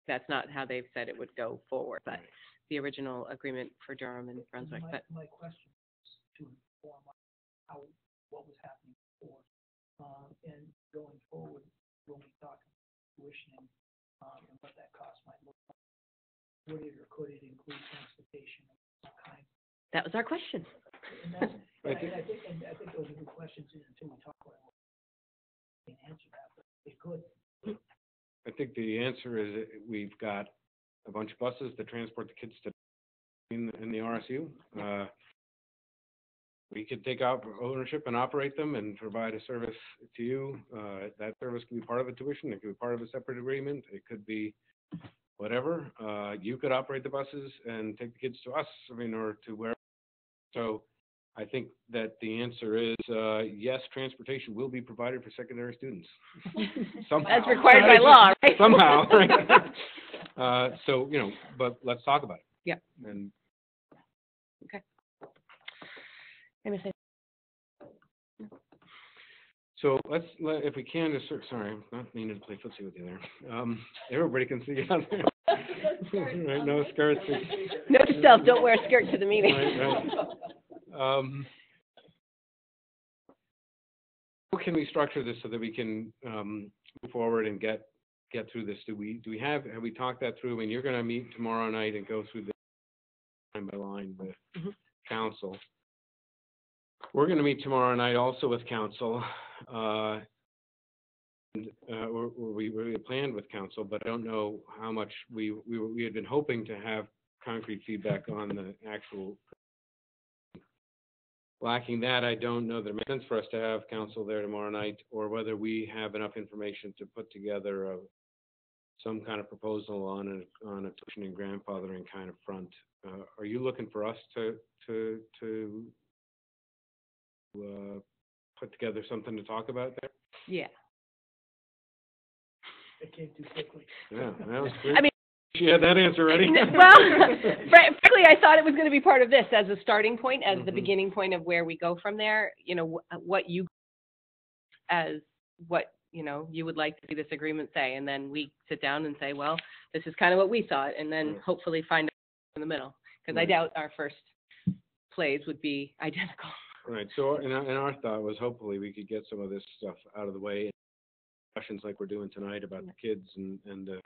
that's not how they've said it would go forward, but the original agreement for Durham and Brunswick. My question is to inform what was happening before, and going forward, when we talk tuition, and what that cost might look like, would it or could it include transportation of some kind? That was our question. And that's, I think those are good questions until we talk about it. We can answer that, but it could. I think the answer is we've got a bunch of buses that transport the kids to in the RSU. We could take out ownership and operate them and provide a service to you. That service could be part of the tuition. It could be part of a separate agreement. It could be whatever. You could operate the buses and take the kids to us, or to where. So I think that the answer is yes, transportation will be provided for secondary students. Somehow. As required by law, right? Somehow, right? So, but let's talk about it. Yeah. And okay. Say. So if we can, sorry, I'm not meaning to play footsie with you there. Everybody can see you out there. Right, no skirts. Note to self, don't wear a skirt to the meeting. Right. How can we structure this so that we can move forward and get through this? Have we talked that through? You're going to meet tomorrow night and go through this line by line with council. We're going to meet tomorrow night also with council. We planned with council, but I don't know how much we had been hoping to have concrete feedback on the actual. Lacking that, I don't know that it makes sense for us to have council there tomorrow night, or whether we have enough information to put together some kind of proposal on a tuition and grandfathering kind of front. Are you looking for us to put together something to talk about there? Yeah. It came too quickly. Yeah, that was good. She had that answer ready. Well, frankly, I thought it was going to be part of this as a starting point, as the beginning point of where we go from there. What you would like to see this agreement say, and then we sit down and say, well, this is kind of what we thought, and then hopefully find out in the middle, because I doubt our first plays would be identical. Right. So, and our thought was hopefully we could get some of this stuff out of the way, discussions like we're doing tonight about the kids and the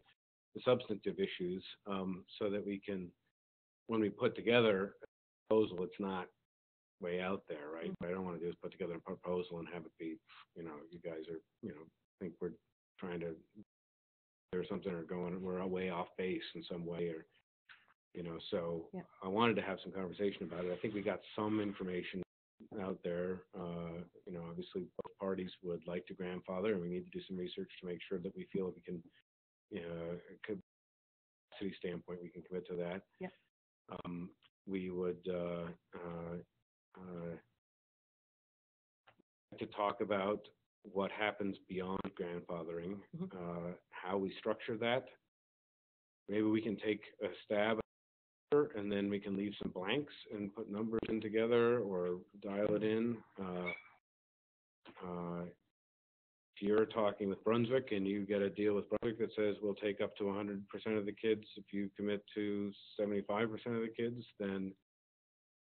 substantive issues, so that we can, when we put together a proposal, it's not way out there, right? What I don't want to do is put together a proposal and have it be, you guys are, think we're trying to, or something, or we're way off base in some way, or, so yeah. I wanted to have some conversation about it. I think we got some information out there. Obviously both parties would like to grandfather, and we need to do some research to make sure that we feel that we can, city standpoint, we can commit to that. Yeah. We would to talk about what happens beyond grandfathering, how we structure that. Maybe we can take a stab at it, and then we can leave some blanks and put numbers in together or dial it in. If you're talking with Brunswick and you get a deal with Brunswick that says we'll take up to 100% of the kids, if you commit to 75% of the kids, then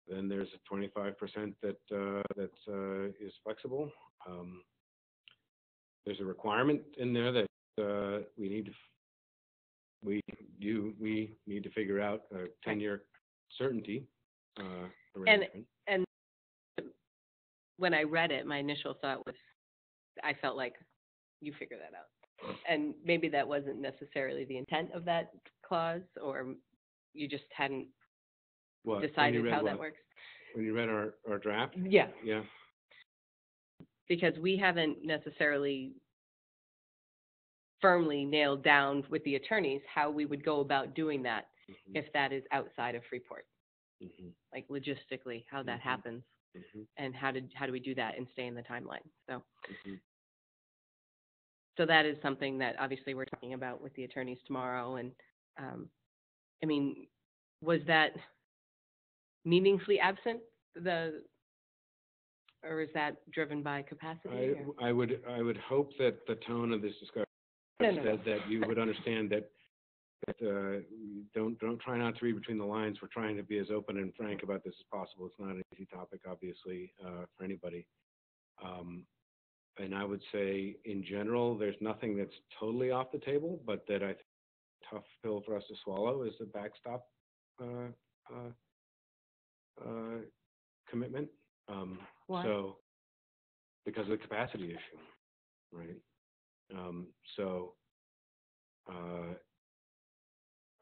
there's a 25% that is flexible. There's a requirement in there that we need to figure out a 10-year certainty arrangement. And when I read it, my initial thought was, I felt like, you figure that out. And maybe that wasn't necessarily the intent of that clause, or you just hadn't decided how that works. When you read our draft? Yeah. Yeah. Because we haven't necessarily firmly nailed down with the attorneys how we would go about doing that if that is outside of Freeport. Like logistically, how that happens, and how do we do that and stay in the timeline. So, so that is something that obviously we're talking about with the attorneys tomorrow. And I mean, was that meaningfully absent, or is that driven by capacity? I would hope that the tone of this discussion that you would understand that don't try not to read between the lines. We're trying to be as open and frank about this as possible. It's not an easy topic, obviously, for anybody. And I would say, in general, there's nothing that's totally off the table, but that I think a tough pill for us to swallow is the backstop commitment. Why? So, because of the capacity issue, right?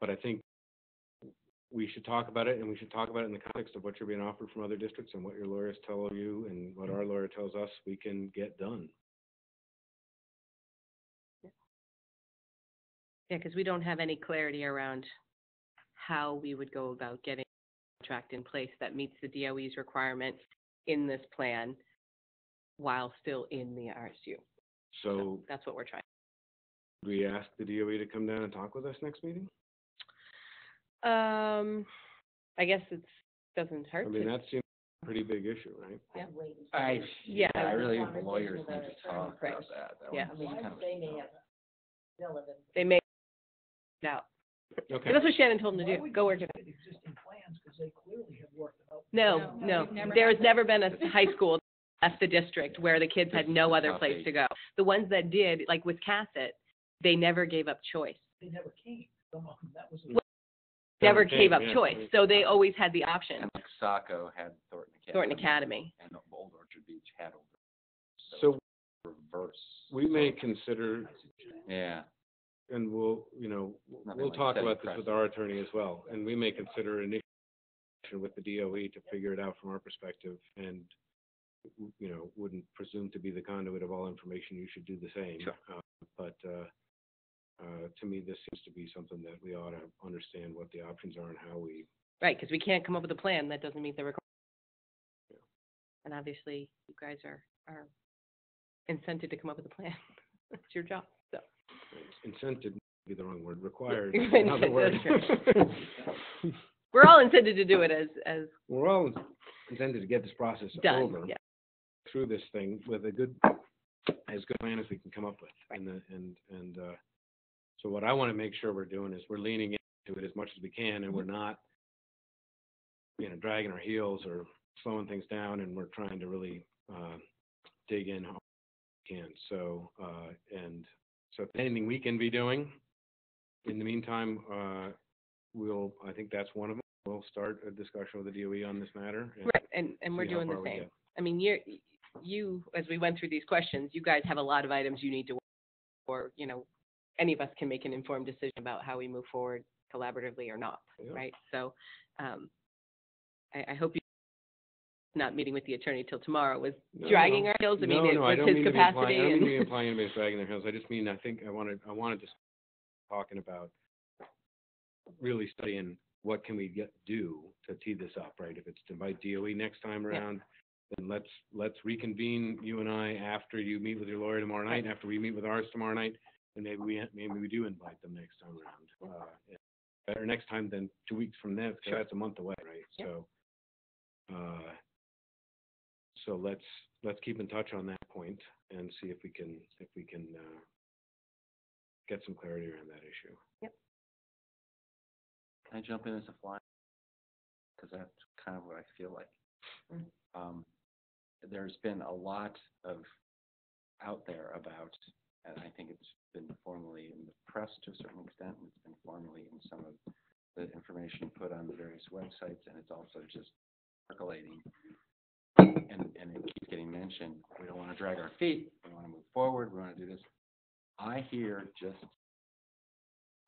But I think we should talk about it, and we should talk about it in the context of what you're being offered from other districts and what your lawyers tell you and what our lawyer tells us we can get done. Yeah, because we don't have any clarity around how we would go about getting a contract in place that meets the DOE's requirements in this plan while still in the RSU. So that's what we're trying. We ask the DOE to come down and talk with us next meeting? I guess it doesn't hurt. I mean, that seems a pretty big issue, right? Yeah. I really think the lawyers need to talk about that. Yeah. That was kind of They may out. Okay. That's what Shannon told them to do. Go work it out. Existing plans, because they clearly have worked out. No. There's never been a high school that's the district where the kids had no other place to go. The ones that did, like with Cassett, they never gave up choice. They never came. Some of them, that was. Never gave up choice, so they always had the option. And like Saco had Thornton Academy. And Old Orchard Beach had Old Orchard. So reverse. We may consider. Yeah. And we'll talk about this with our attorney as well, and we may consider initiation with the DOE to figure it out from our perspective, and wouldn't presume to be the conduit of all information. You should do the same. Sure. But to me, this seems to be something that we ought to understand what the options are and how we. Right, because we can't come up with a plan that doesn't meet the requirements. Yeah. And obviously, you guys are incented to come up with a plan. It's your job. So. Incented would be the wrong word. Required. Another word. We're all intended to do it as. We're all intended to get this process done, over. Yeah. Through this thing with as good a plan as we can come up with. Right. So what I want to make sure we're doing is we're leaning into it as much as we can, and we're not, dragging our heels or slowing things down, and we're trying to really dig in how we can. So if anything we can be doing in the meantime, I think that's one of them. We'll start a discussion with the DOE on this matter. Right, and we're doing the same. I mean, you, as we went through these questions, you guys have a lot of items you need to work for, any of us can make an informed decision about how we move forward collaboratively or not, right? So I hope you're not meeting with the attorney till tomorrow was dragging our heels. I mean, it was his capacity. I don't mean to be implying anybody's dragging their heels. I just mean, I wanted to talking about really studying what can we do to tee this up, right? If it's to invite DOE next time around, then let's reconvene, you and I, after you meet with your lawyer tomorrow night, after we meet with ours tomorrow night, and maybe we do invite them next time around. Better next time than 2 weeks from then, because that's a month away, right? Yep. So let's keep in touch on that point and see if we can get some clarity around that issue. Yep. Can I jump in as a fly? Because that's kind of what I feel like. There's been a lot of out there about, and I think it's been formally in the press to a certain extent, and it's been formally in some of the information put on the various websites, and it's also just percolating, and it keeps getting mentioned, we don't want to drag our feet, we want to move forward, we want to do this. I hear just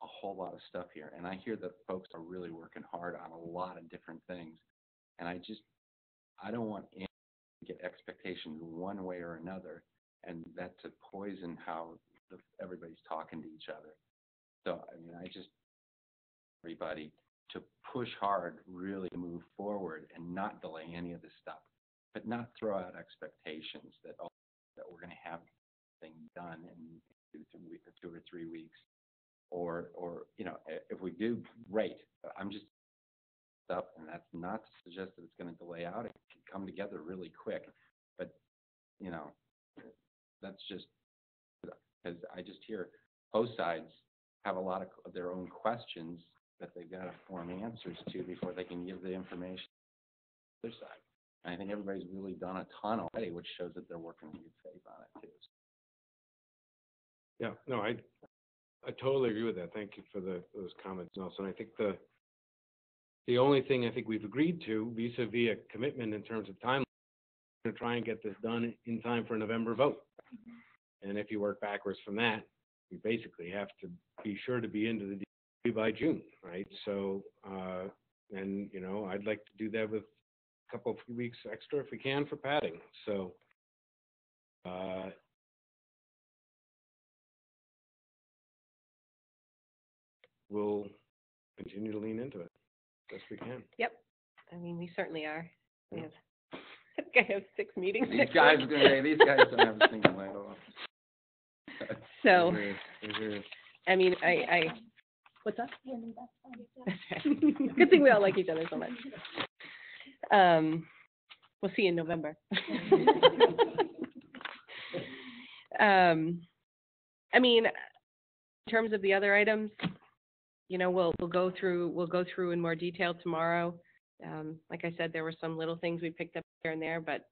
a whole lot of stuff here, and I hear that folks are really working hard on a lot of different things. And I don't want anyone to get expectations one way or another, and that to poison how everybody's talking to each other. So, I mean, I just, everybody to push hard, really move forward and not delay any of this stuff, but not throw out expectations that we're going to have things done in 2 or 3 weeks, or you know, if we do, great. I'm just stuff, and that's not to suggest that it's going to delay out. It can come together really quick, but you know, that's just because I just hear both sides have a lot of their own questions that they've got to form answers to before they can give the information to the other side. And I think everybody's really done a ton already, which shows that they're working in good faith on it too. Yeah, no, I totally agree with that. Thank you for those comments, Nelson. I think the only thing I think we've agreed to vis-a-vis a commitment in terms of time, we're going to try and get this done in time for a November vote. And if you work backwards from that, you basically have to be sure to be into the DOE by June, right? So, and you know, I'd like to do that with a couple of weeks extra if we can for padding. So, we'll continue to lean into it best we can. Yep. I mean, we certainly are. We have, I think I have 6 meetings These next guys, week. these guys don't have a single night off. So, Mhm. I mean, I what's that? Wendy, that's fine. That's right. Good thing we all like each other so much. We'll see you in November. I mean, in terms of the other items, you know, we'll go through in more detail tomorrow. Like I said, there were some little things we picked up here and there, but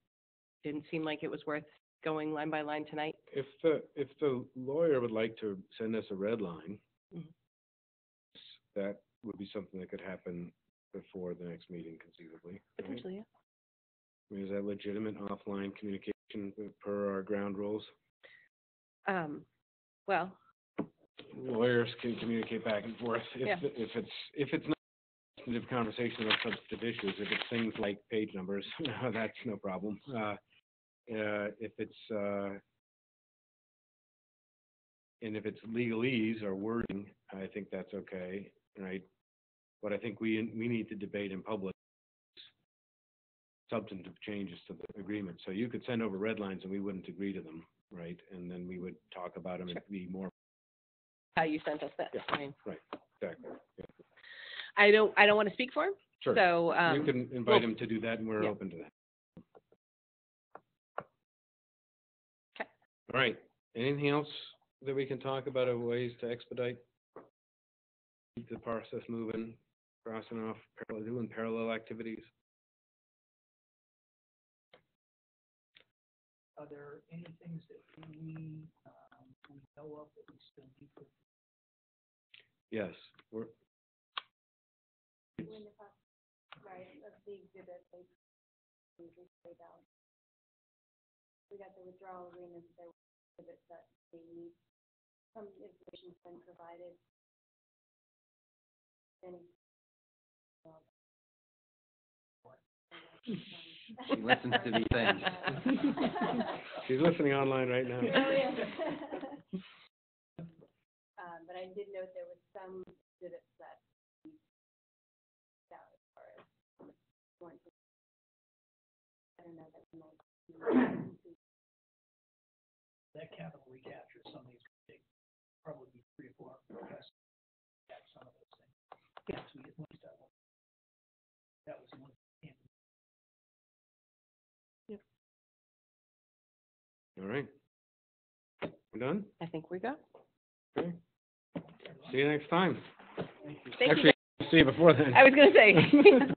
didn't seem like it was worth going line by line tonight. If the lawyer would like to send us a red line, that would be something that could happen before the next meeting, conceivably. Right? Potentially, yeah. I mean, is that legitimate offline communication per our ground rules? Well, Lawyers can communicate back and forth Yeah. if it's not a substantive conversation about substantive issues. If it's things like page numbers, that's no problem. If it's and if it's legalese or wording, I think that's okay, right? But I think we need to debate in public substantive changes to the agreement. So you could send over red lines and we wouldn't agree to them, right? And then we would talk about them and be more. how you sent us that. Yeah. I mean, Right, exactly. Yeah. I don't want to speak for him. Sure. So You can invite him to do that, and we're yeah. open to that. Okay. All right. Anything else that we can talk about of ways to expedite, keep the process moving, crossing off, doing parallel activities? Are there any things that we know of that we still need to? Yes, we're. Right, of the exhibit, they laid out. We got the withdrawal agreements, there were exhibits that they need, some information's been provided. She listens to these things. She's listening online right now. Oh, yeah. But I did note there was some exhibits that as far as I don't know that we might. That capital recapture is something that's going to take probably 3 or 4 requests to catch some of those things. Yeah. So we get one step. That was one. Yep. All right. We're done? I think we go. Okay. See you next time. Thank you. Thank Actually, you. see you before then. I was going to say.